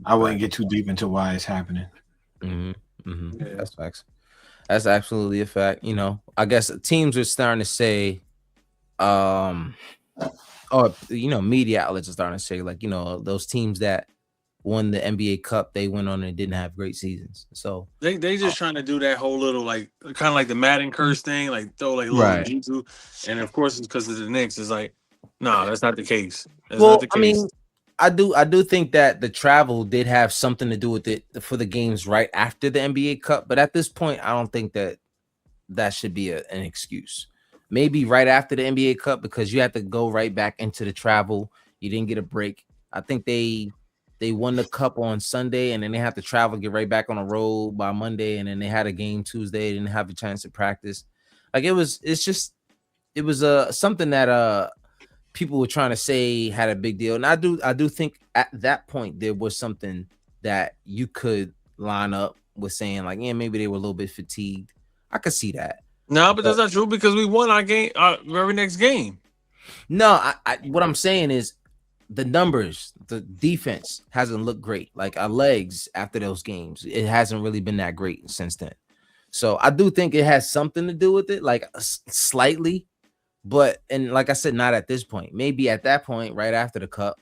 I wouldn't get too deep into why it's happening. Yeah. That's facts. That's absolutely a fact. I guess teams are starting to say, or media outlets are starting to say, like, those teams that won the NBA Cup, they went on and didn't have great seasons. So They uh, just trying to do that whole little like kind of like the Madden curse thing, like throw like a little right. juju, and of course it's because of the Knicks. It's like, no, that's not the case. That's not Well, the I case. mean, I do think that the travel did have something to do with it for the games right after the NBA Cup, but at this point, I don't think that that should be an excuse. Maybe right after the NBA Cup because you have to go right back into the travel. You didn't get a break. I think they won the cup on Sunday and then they have to travel, get right back on the road by Monday, and then they had a game Tuesday, didn't have a chance to practice. Like it was something that people were trying to say had a big deal. And I do think at that point there was something that you could line up with saying like, yeah, maybe they were a little bit fatigued. I could see that. No, but But that's not true because we won our game, our very next game. no, what I'm saying is the numbers, the defense hasn't looked great. Like our legs after those games, it hasn't really been that great since then. So I do think it has something to do with it, like slightly. But and like I said, not at this point. Maybe at that point, right after the cup.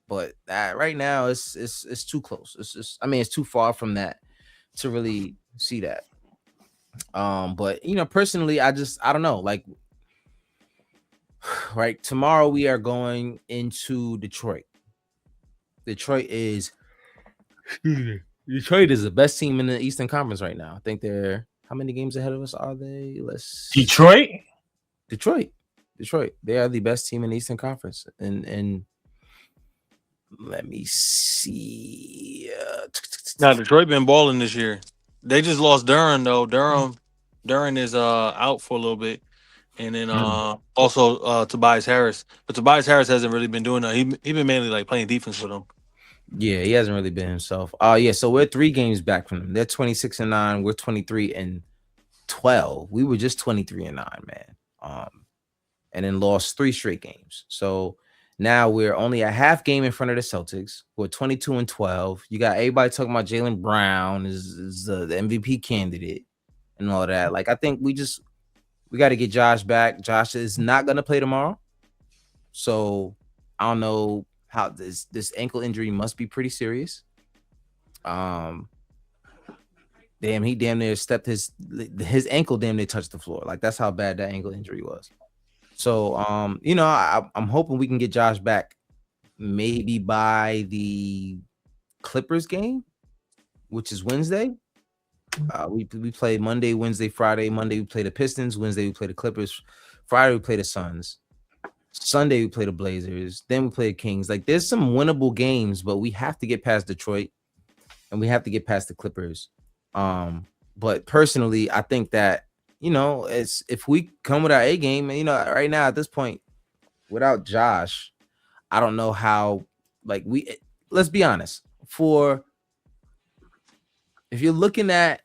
But right now, it's too close. It's just, I mean, it's too far from that to really see that. But personally, I don't know. Like, right tomorrow we are going into Detroit. Detroit is Detroit is the best team in the Eastern Conference right now. I think they're how many games ahead of us are they? Detroit. Detroit. Detroit. They are the best team in the Eastern Conference. And let me see. Now Detroit been balling this year. They just lost Durham though. Durham is out for a little bit, and then also Tobias Harris. But Tobias Harris hasn't really been doing that. He been mainly like playing defense with them. Yeah, he hasn't really been himself. Yeah, so we're 3 games back from them. They're 26-9. We're 23-12. We were just 23-9, man. And then lost 3 straight games. So now we're only a half game in front of the Celtics. We're 22-12. You got everybody talking about Jaylen Brown is the MVP candidate and all that. Like, I think we got to get Josh back. Josh is not gonna play tomorrow. So I don't know how this ankle injury must be pretty serious. He damn near stepped his ankle damn near touched the floor. Like that's how bad that ankle injury was. So I'm hoping we can get Josh back maybe by the Clippers game, which is Wednesday. We play Monday, Wednesday, Friday. Monday we play the Pistons. Wednesday we play the Clippers. Friday we play the Suns. Sunday we play the Blazers. Then we play the Kings. Like there's some winnable games, but we have to get past Detroit and we have to get past the Clippers. But personally, I think that it's if we come with our A game, and right now at this point, without Josh, I don't know how. Like let's be honest. If you're looking at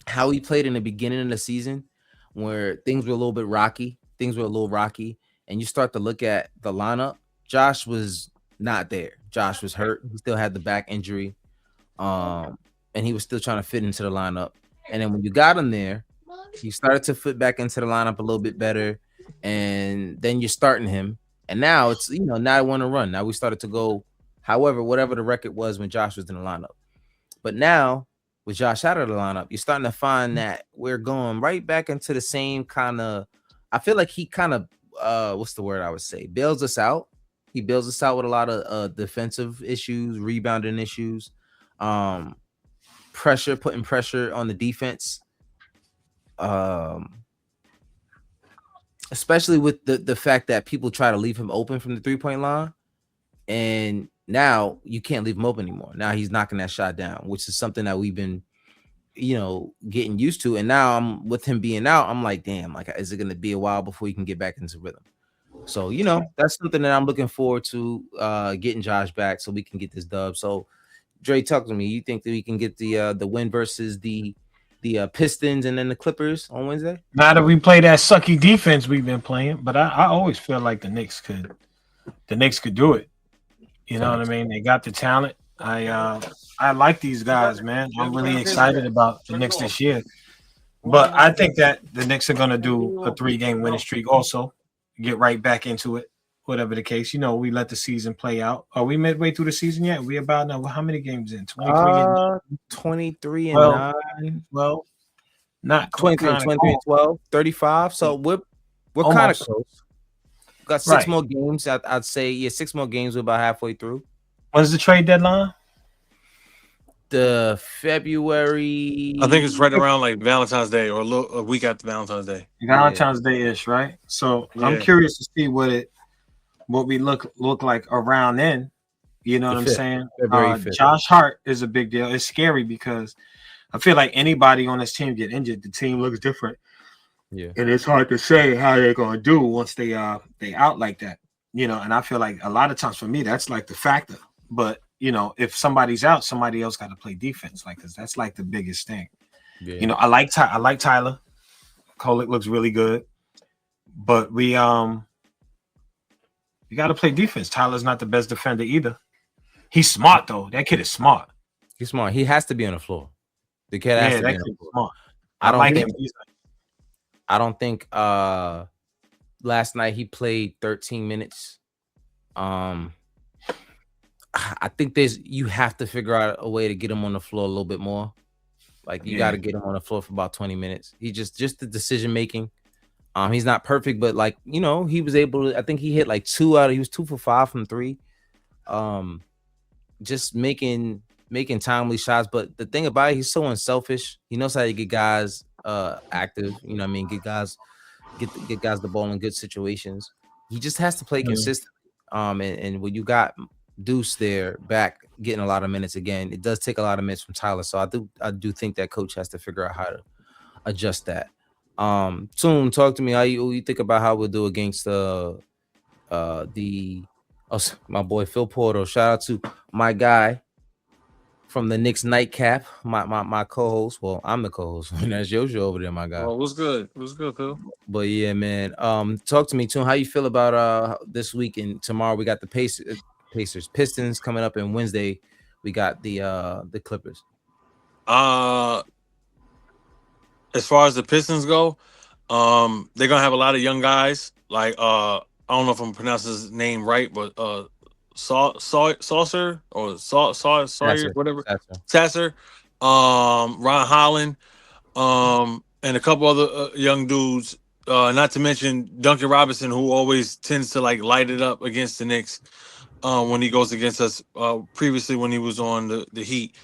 how he played in the beginning of the season, where things were a little rocky, and you start to look at the lineup, Josh was not there. Josh was hurt. He still had the back injury, and he was still trying to fit into the lineup. And then when you got him there, he started to fit back into the lineup a little bit better, and then you're starting him. And now it's now I want to run. Now we started to go, however, whatever the record was when Josh was in the lineup. But now with Josh out of the lineup, you're starting to find that we're going right back into the same kind of. I feel like he kind of what's the word I would say? Bails us out. He bails us out with a lot of defensive issues, rebounding issues, putting pressure on the defense. Especially with the fact that people try to leave him open from the 3-point line, and now you can't leave him open anymore. Now he's knocking that shot down, which is something that we've been, getting used to. And now I'm with him being out. I'm like, damn, like, is it going to be a while before he can get back into rhythm? So, that's something that I'm looking forward to getting Josh back so we can get this dub. So, Dre, talk to me. You think that we can get the win versus the Pistons and then the Clippers on Wednesday? Now that we play that sucky defense we've been playing, but I always feel like the Knicks could do it. You know what I mean? They got the talent. I like these guys, man. I'm really excited about the Knicks this year. But I think that the Knicks are gonna do a 3-game winning streak also. Get right back into it. whatever the case. We let the season play out. Are we midway through the season yet? We about now. How many games in? 23 games. 23 and Well, 9. well, not 23 and kind of 23 and 12, 35. So we're kind of almost close. Got 6 right. more games. I'd say, yeah, 6 more games. We're about halfway through. When's the trade deadline? The I think it's February. right around like Valentine's Day or a week after Valentine's Day. Yeah, Valentine's Day ish, right? So I'm Yeah. curious to see what we look like around then. You know the what I'm 5th, saying? February 5th. Josh Hart is a big deal. It's scary because I feel like anybody on this team get injured, the team looks different, Yeah. and it's hard to say how they're gonna do once they out like that. And I feel like a lot of times for me that's like the factor. But if somebody's out, somebody else got to play defense, like because that's like the biggest thing. Yeah. I like Tyler. Kolek looks really good, but you got to play defense. Tyler's not the best defender either. He's smart though. That kid is smart. He's smart. He has to be on the floor. The kid has Yeah, to that be on kid the is floor. smart. I don't like think him. I don't think last night he played 13 minutes. I think you have to figure out a way to get him on the floor a little bit more. Like you got to get him on the floor for about 20 minutes. He just the decision making. He's not perfect, but like he was able to. I think he hit like he was 2 for 5 from 3. Just making timely shots. But the thing about it, he's so unselfish. He knows how to get guys active. Get guys the ball in good situations. He just has to play consistently. And when you got Deuce there back getting a lot of minutes again, it does take a lot of minutes from Tyler. So I do think that coach has to figure out how to adjust that. Soon, talk to me. How you think about how we'll do against my boy Phil Porter. Shout out to my guy from the Knicks nightcap, my co-host. Well, I'm the co-host. That's your show over there, my guy. Well, what's good? What's good, Phil? But yeah, man. Talk to me, Toon. How you feel about this week and tomorrow? We got the Pacers, Pistons coming up, and Wednesday we got the Clippers. As far as the Pistons go, they're gonna have a lot of young guys. Like I don't know if I'm pronouncing his name right, but Saucer or Sawyer, whatever. Sasser, Ron Holland, and a couple other young dudes. Not to mention Duncan Robinson, who always tends to like light it up against the Knicks when he goes against us. Previously, when he was on the Heat.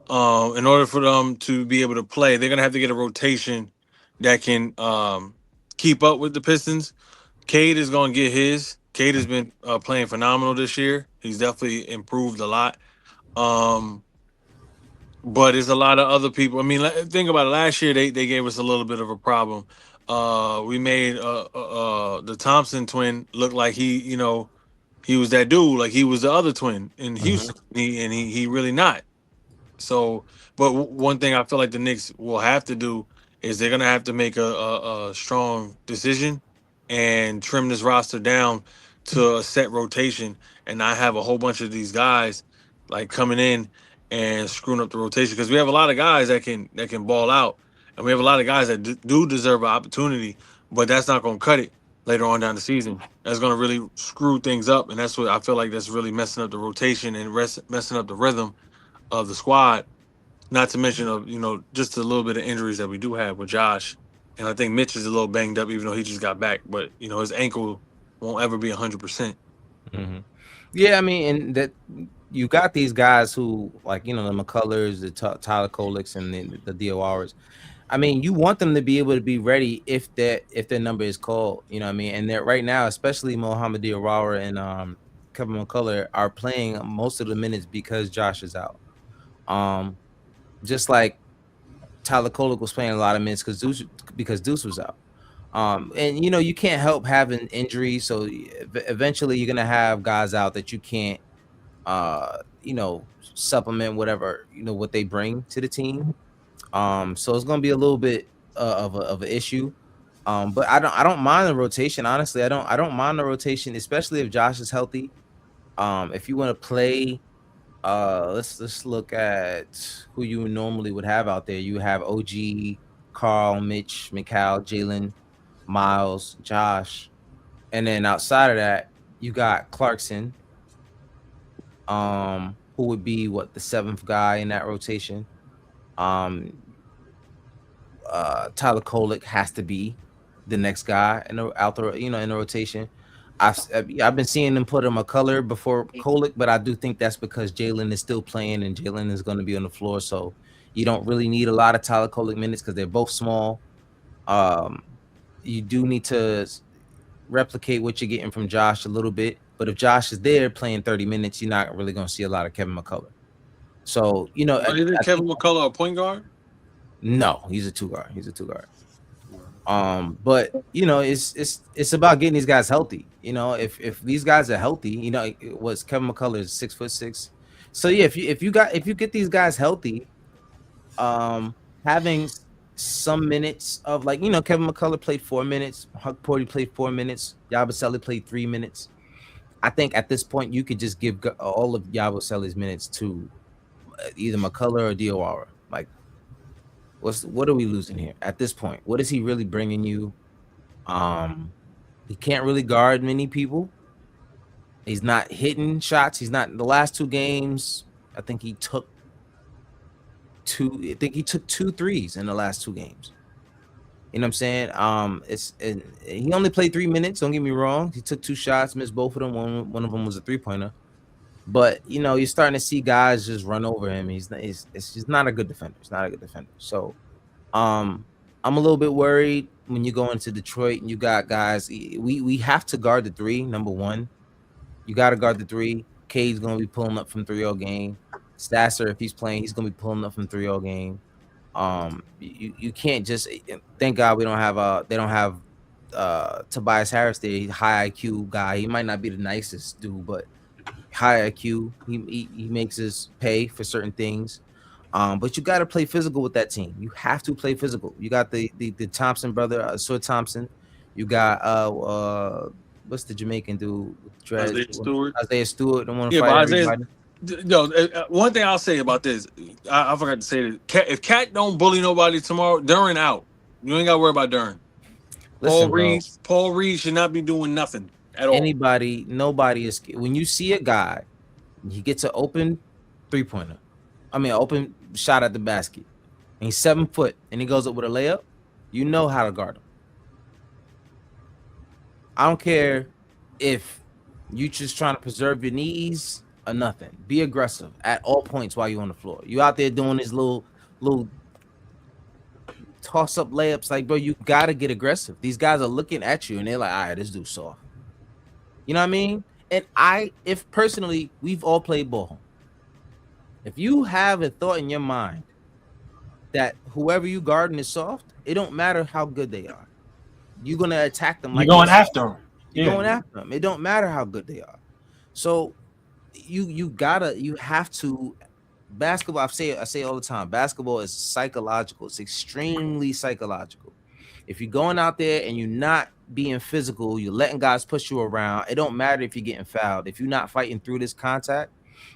In order for them to be able to play, they're gonna have to get a rotation that can keep up with the Pistons. Cade is gonna get his. Cade has been playing phenomenal this year. He's definitely improved a lot. But there's a lot of other people. I mean, think about it. Last year they gave us a little bit of a problem. We made the Thompson twin look like he was that dude, like he was the other twin in Houston. He really not. So, but one thing I feel like the Knicks will have to do is they're gonna have to make a strong decision and trim this roster down to a set rotation and not have a whole bunch of these guys like coming in and screwing up the rotation, because we have a lot of guys that can ball out, and we have a lot of guys that do deserve an opportunity, but that's not gonna cut it later on down the season. That's gonna really screw things up, and that's what I feel like that's really messing up the rotation and messing up the rhythm of the squad, not to mention just a little bit of injuries that we do have with Josh, and I think Mitch is a little banged up even though he just got back, but his ankle won't ever be 100%. Yeah, I mean, and that you got these guys who like the McCullers, the Tyler Koleks, and the DORs. I mean, you want them to be able to be ready if their number is called. You know what I mean? And they're right now, especially Mohamed Diawara and Kevin McCullough are playing most of the minutes because Josh is out. Just like Tyler Kolek was playing a lot of minutes because Deuce was out. And you can't help having injuries, so eventually you're gonna have guys out that you can't supplement whatever what they bring to the team. So it's gonna be a little bit of an issue. But I don't mind the rotation, honestly. I don't mind the rotation, especially if Josh is healthy. If you want to play, let's look at who you normally would have out there. You have OG, Carl, Mitch, Mikal, Jalen, Miles, Josh, and then outside of that, You got Clarkson, who would be what the seventh guy in that rotation. Um, Tyler Kolek has to be the next guy in the out the in the rotation. I've been seeing them put him a color before Kolek, but I do think that's because Jalen is still playing and Jalen is going to be on the floor, so you don't really need a lot of Tyler Kolek minutes because they're both small. Um, you do need to replicate what you're getting from Josh a little bit, but if Josh is there playing 30 minutes, you're not really going to see a lot of Kevin McCullough. So Isn't I think Kevin McCullough a point guard? no, he's a two guard. He's a two guard. But it's about getting these guys healthy. If these guys are healthy, was Kevin McCullough is 6'6". So yeah, if you get these guys healthy, having some minutes of Kevin McCullough played 4 minutes, Huck Porty played 4 minutes, Yabusele played 3 minutes. I think at this point you could just give all of Yabusele's minutes to either McCullough or Diawara. Like, what are we losing here at this point? What is he really bringing you? He can't really guard many people. He's not hitting shots. He's not in the last two games. I think he took two threes in the last two games. You know what I'm saying? He only played 3 minutes. Don't get me wrong. He took two shots, missed both of them. One of them was a 3-pointer. But you're starting to see guys just run over him. It's just not a good defender. It's not a good defender. So, I'm a little bit worried when you go into Detroit and you got guys. We have to guard the three. Number one, you got to guard the three. Cade's gonna be pulling up from 3-0 game. Stasser, if he's playing, he's gonna be pulling up from 3-0 game. You can't just thank God we don't have they don't have Tobias Harris there. He's a high IQ guy. He might not be the nicest dude, but high IQ. He makes us pay for certain things. But you got to play physical with that team. You have to play physical. You got the Thompson brother, Sir Thompson. You got what's the Jamaican dude? Isaiah Stewart. Don't want to fight everybody. No, one thing I'll say about this, I forgot to say this. If Cat don't bully nobody tomorrow, Duran out. You ain't got to worry about Duran. Paul Reed should not be doing nothing at all. Nobody is. When you see a guy, he gets an open 3-pointer. I mean, open shot at the basket. And he's 7 foot, and he goes up with a layup. You know how to guard him. I don't care if you just trying to preserve your knees or nothing. Be aggressive at all points while you're on the floor. You out there doing these little toss up layups, like, bro, you gotta get aggressive. These guys are looking at you and they're like, all right, this dude's soft. You know what I mean? And if personally, we've all played ball. If you have a thought in your mind that whoever you guarding is soft, it don't matter how good they are. You're gonna attack them. You're going after them. You're going after them. It don't matter how good they are. So you have to. Basketball, I say all the time, basketball is psychological. It's extremely psychological. If you're going out there and you're not being physical, you're letting guys push you around, it don't matter if you're getting fouled. If you're not fighting through this contact,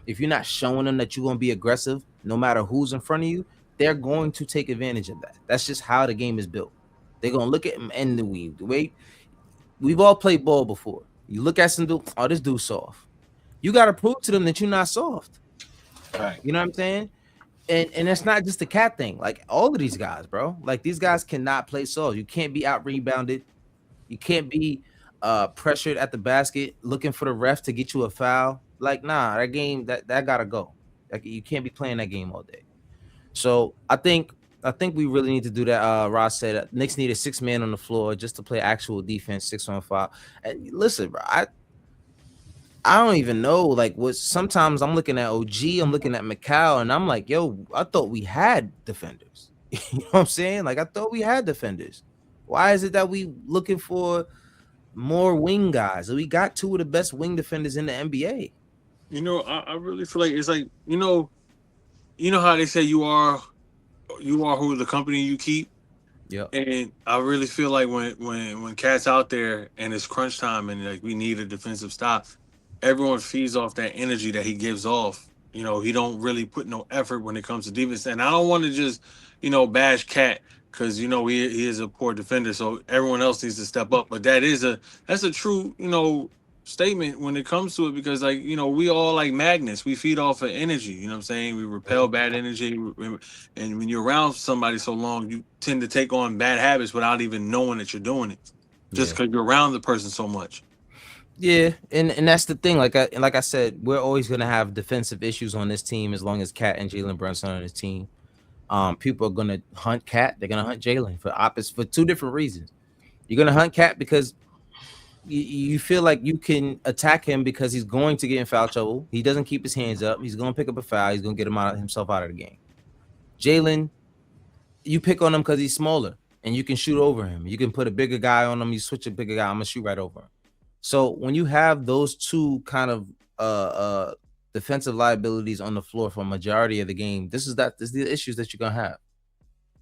if you're not showing them that you're going to be aggressive, no matter who's in front of you, they're going to take advantage of that. That's just how the game is built. They're going to look at him and the way we've all played ball before. You look at some dude, oh, this dude's soft. You got to prove to them that you're not soft. Right. You know what I'm saying? And it's not just a Cat thing. Like, all of these guys, bro. Like, these guys cannot play soft. You can't be out rebounded. You can't be pressured at the basket looking for the ref to get you a foul. Like, nah, that game that gotta go. Like, you can't be playing that game all day. So I think we really need to do that. Ross said Knicks need a 6-man on the floor just to play actual defense, 6-on-5. And listen, bro, I don't even know. Like, what? Sometimes I'm looking at OG, I'm looking at McCall, and I'm like, yo, I thought we had defenders. You know what I'm saying? Like, I thought we had defenders. Why is it that we looking for more wing guys? We got two of the best wing defenders in the NBA. I really feel like it's like, how they say you are who the company you keep. Yeah. And I really feel like when Cat's out there and it's crunch time and like we need a defensive stop, everyone feeds off that energy that he gives off. He don't really put no effort when it comes to defense. And I don't want to just, bash Cat because he is a poor defender. So everyone else needs to step up. But that's a true, statement when it comes to it because, like, we all like magnets. We feed off of energy. You know what I'm saying? We repel bad energy, and when you're around somebody so long, you tend to take on bad habits without even knowing that you're doing it, just Yeah. because you're around the person so much. Yeah, and that's the thing. Like I said, we're always gonna have defensive issues on this team as long as Cat and Jalen Brunson on this team. People are gonna hunt Cat. They're gonna hunt Jalen for two different reasons. You're gonna hunt Cat because you feel like you can attack him because he's going to get in foul trouble. He doesn't keep his hands up. He's gonna pick up a foul. He's gonna get himself out of the game. Jalen, you pick on him because he's smaller and you can shoot over him. You can put a bigger guy on him. You switch a bigger guy. I'm gonna shoot right over him. So when you have those two kind of defensive liabilities on the floor for a majority of the game, this is the issues that you're gonna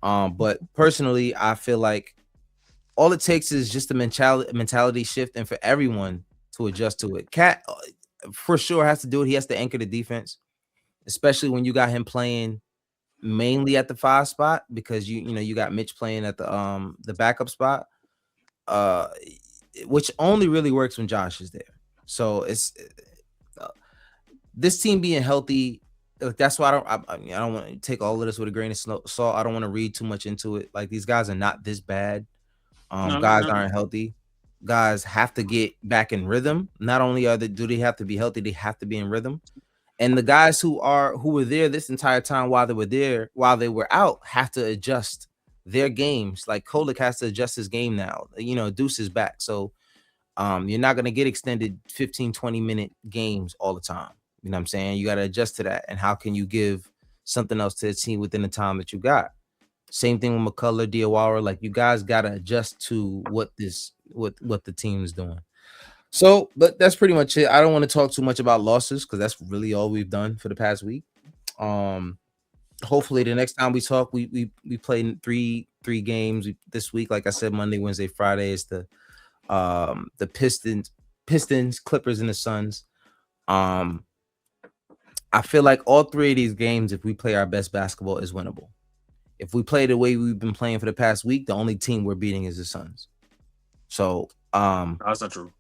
have. But personally, I feel like all it takes is just a mentality shift and for everyone to adjust to it. Cat for sure has to do it. He has to anchor the defense, especially when you got him playing mainly at the 5 spot because you got Mitch playing at the backup spot. Which only really works when Josh is there. So it's this team being healthy. That's why I don't want to take all of this with a grain of salt. I don't want to read too much into it. Like these guys are not this bad. Guys aren't healthy. Guys have to get back in rhythm. Not only do they have to be healthy, they have to be in rhythm. And the guys who were there this entire time while they were out, have to adjust their games. Like Kolek has to adjust his game now. Deuce is back. So you're not going to get extended 15, 20-minute games all the time. You know what I'm saying? You got to adjust to that. And how can you give something else to the team within the time that you got? Same thing with McCullough, Diawara. Like you guys got to adjust to what the team is doing. So, but that's pretty much it. I don't want to talk too much about losses because that's really all we've done for the past week. Hopefully the next time we talk, we play three games this week. Like I said, Monday, Wednesday, Friday is the Pistons, Clippers, and the Suns. I feel like all three of these games, if we play our best basketball, is winnable. If we play the way we've been playing for the past week, the only team we're beating is the Suns. So that's not true.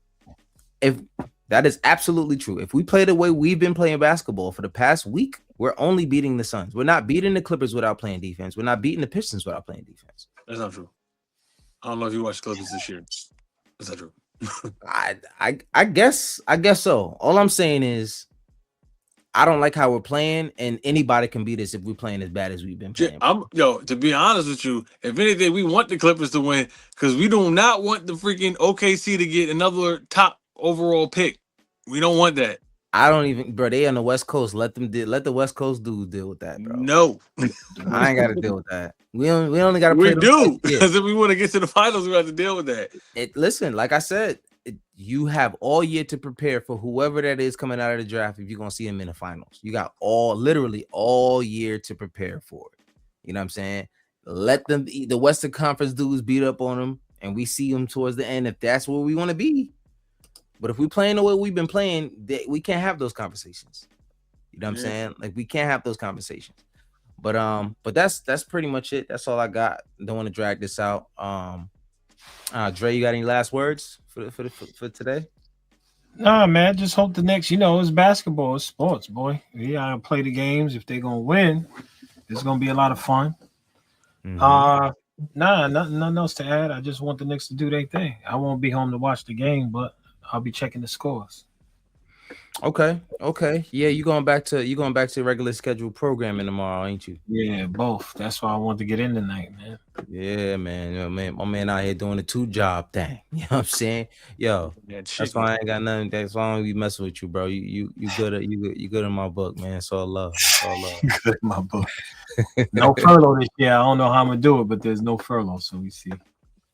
If that is absolutely true. If we play the way we've been playing basketball for the past week, we're only beating the Suns. We're not beating the Clippers without playing defense. We're not beating the Pistons without playing defense. That's not true. I don't know if you watched Clippers this year. That's not true. I guess so. All I'm saying is I don't like how we're playing, and anybody can beat us if we're playing as bad as we've been playing. To be honest with you, if anything, we want the Clippers to win because we do not want the freaking OKC to get another top overall pick. We don't want that. I don't even, bro. They on the West Coast. Let the West Coast dudes deal with that, bro. No, I ain't got to deal with that. We only got to. We do because if we want to get to the finals, we have to deal with that. Listen, like I said, you have all year to prepare for whoever that is coming out of the draft. If you're gonna see them in the finals, you got literally all year to prepare for it. You know what I'm saying? Let them, the Western Conference dudes, beat up on them, and we see them towards the end if that's where we want to be. But if we playing the way we've been playing, we can't have those conversations. You know what I'm saying? Like we can't have those conversations. But that's pretty much it. That's all I got. Don't want to drag this out. Dre, you got any last words for today? Nah, man. Just hope the next, it's basketball, it's sports, boy. Yeah, play the games. If they're gonna win, it's gonna be a lot of fun. Mm-hmm. Nothing else to add. I just want the Knicks to do their thing. I won't be home to watch the game, but I'll be checking the scores. Okay. Yeah, you going back to regular scheduled programming tomorrow, ain't you? Yeah, both. That's why I want to get in tonight, man. Yeah, man. My man out here doing a 2-job thing. You know what I'm saying? Yo, that's why I ain't got nothing. That's why I don't be messing with you, bro. You good in my book, man. It's all love. Good in my book. No furlough this year. I don't know how I'm gonna do it, but there's no furlough, so we see.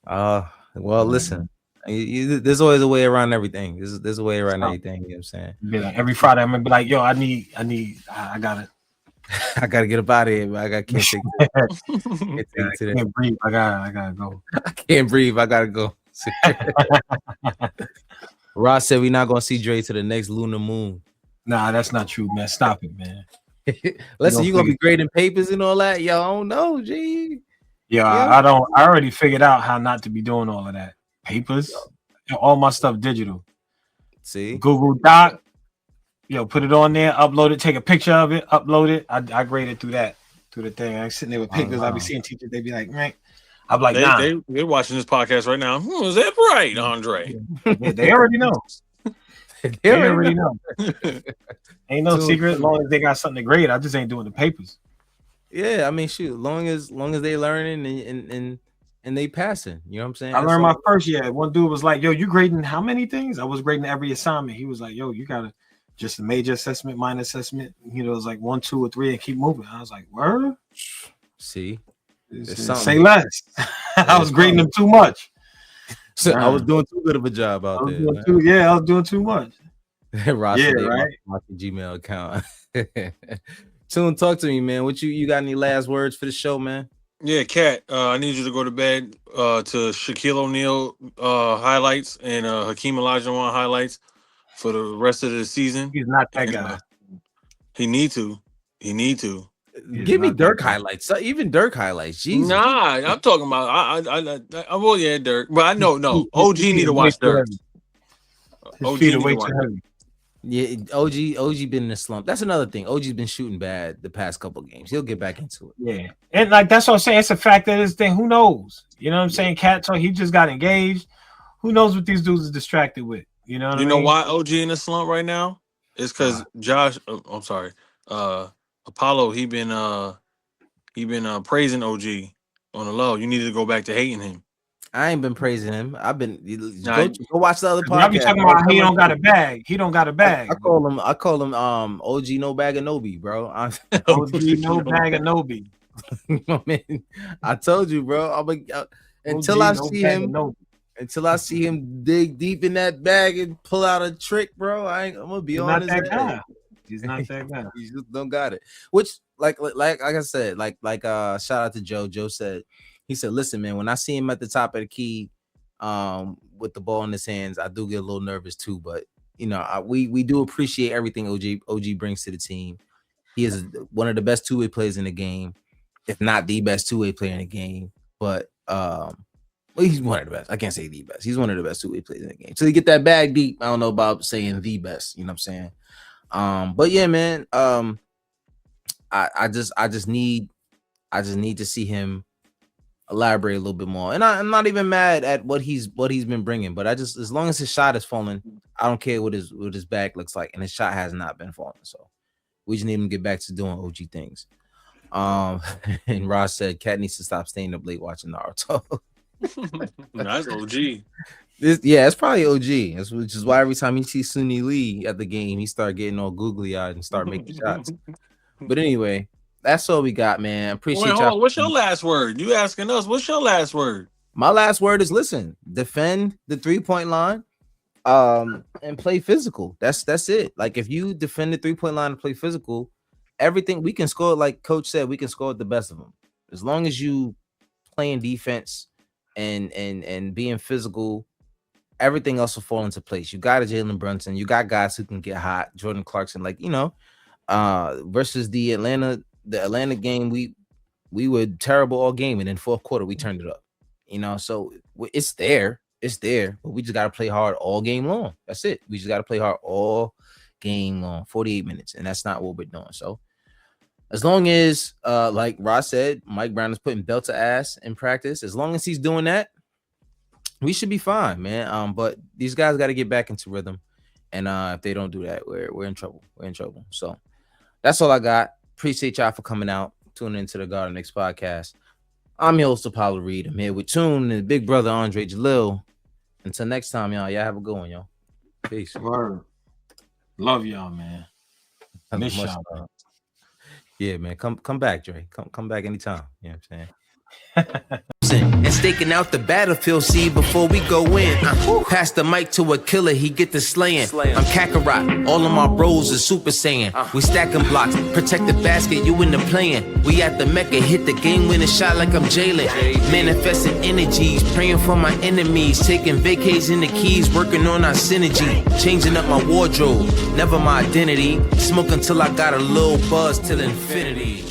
Well, listen. There's always a way around everything. There's a way around everything. You know what I'm saying? Be like, every Friday, I'm gonna be like, yo, I gotta get up out of here. I can't take it. I can't breathe. I gotta go. I can't breathe. I gotta go. Ross said we're not gonna see Dre to the next lunar moon. Nah, that's not true, man. Stop it, man. Listen, you gonna be grading papers and all that? Yo, I don't know, G. Yeah, I already figured out how not to be doing all of that. Papers, all my stuff digital. See, Google Doc. Put it on there, upload it, take a picture of it, upload it. I grade it through the thing. I'm sitting there with papers. I be seeing teachers, they be like, man. I'm like, nah. They're watching this podcast right now. Is that right, Andre? They already know. They already know. Ain't no secret. As long as they got something to grade, I just ain't doing the papers. Yeah, I mean, shoot, long as they learning and they passing, you know what I'm saying? I learned my first year. One dude was like, yo, you grading how many things? I was grading every assignment. He was like, yo, you gotta just a major assessment, minor assessment. It was like 1, 2, or 3, and keep moving. I was like, word? See? Say less. I was grading them too much. So I was doing too good of a job out there. I was doing too much. Ross, right? My Gmail account. Soon, talk to me, man. What you got any last words for the show, man? Yeah, Kat, I need you to go to bed to Shaquille O'Neal highlights and Hakeem Olajuwon highlights for the rest of the season. He's not that guy. He need to. Give me Dirk highlights. Even Dirk highlights. Jesus. Nah, I'm talking about well, yeah, Dirk. But I know, no. OG need to watch Dirk. His feet are way too heavy. Yeah, OG been in a slump. That's another thing. OG's been shooting bad the past couple of games. He'll get back into it. Yeah, and like that's what I'm saying. It's a fact that this thing. Who knows? You know what I'm saying? Cat, so he just got engaged. Who knows what these dudes is distracted with? You know what I mean? You know why OG in a slump right now? It's because Josh. I'm sorry. Apollo. He been praising OG on the low. You needed to go back to hating him. I ain't been praising him. I've been go watch the other podcast. I be talking about he don't got a bag. He don't got a bag. I call him OG no bag of Nobi, bro. OG no bag of Nobi. Man, I told you, bro. Until I see him dig deep in that bag and pull out a trick, bro. I'm gonna be honest. He's not that guy. He just don't got it. Which, like I said, shout out to Joe. Joe said. He said, listen, man, when I see him at the top of the key with the ball in his hands, I do get a little nervous too. But, we do appreciate everything OG brings to the team. He is one of the best two-way players in the game, if not the best two-way player in the game. But he's one of the best. I can't say the best. He's one of the best two-way players in the game. So you get that bag deep. I don't know about saying the best. You know what I'm saying? But yeah, man, I just need to see him elaborate a little bit more. And I'm not even mad at what he's been bringing, but as long as his shot is falling, I don't care what his back looks like, and his shot has not been falling. So we just need him to get back to doing OG things. And Ross said Cat needs to stop staying up late watching Naruto. That's OG. It's probably OG. Which is why every time you see Sunny Lee at the game, he start getting all googly eyed and start making shots. But anyway, that's all we got, man. Appreciate y'all. What's your last word? You asking us? What's your last word? My last word is listen. Defend the 3-point line, and play physical. That's it. Like if you defend the 3-point line and play physical, everything we can score. Like Coach said, we can score the best of them as long as you playing defense and being physical. Everything else will fall into place. You got a Jalen Brunson. You got guys who can get hot. Jordan Clarkson, versus the Atlanta game, we were terrible all game, and in fourth quarter we turned it up. So it's there, but we just got to play hard all game long. That's it. We just got to play hard all game long, 48 minutes, and that's not what we're doing. So as long as, like Ross said, Mike Brown is putting belt to ass in practice. As long as he's doing that, we should be fine, man. But these guys got to get back into rhythm, and if they don't do that, we're in trouble. We're in trouble. So that's all I got. Appreciate y'all for coming out, tuning into the Garden Next podcast. I'm your host, Apollo Reed. I'm here with Tune and big brother Andre Jalil. Until next time, y'all have a good one, y'all. Peace. Word. Love y'all, man. Miss y'all, man. Yeah, man. Come back, Dre. Come back anytime. You know what I'm saying? And staking out the battlefield, see, before we go in. Pass the mic to a killer, he get the slaying. I'm Kakarot, all of my bros are Super Saiyan. We stacking blocks, protect the basket, you in the playing. We at the Mecca, hit the game winning shot like I'm Jalen. Manifesting energies, praying for my enemies. Taking vacays in the keys, working on our synergy. Changing up my wardrobe, never my identity. Smoke until I got a little buzz till infinity.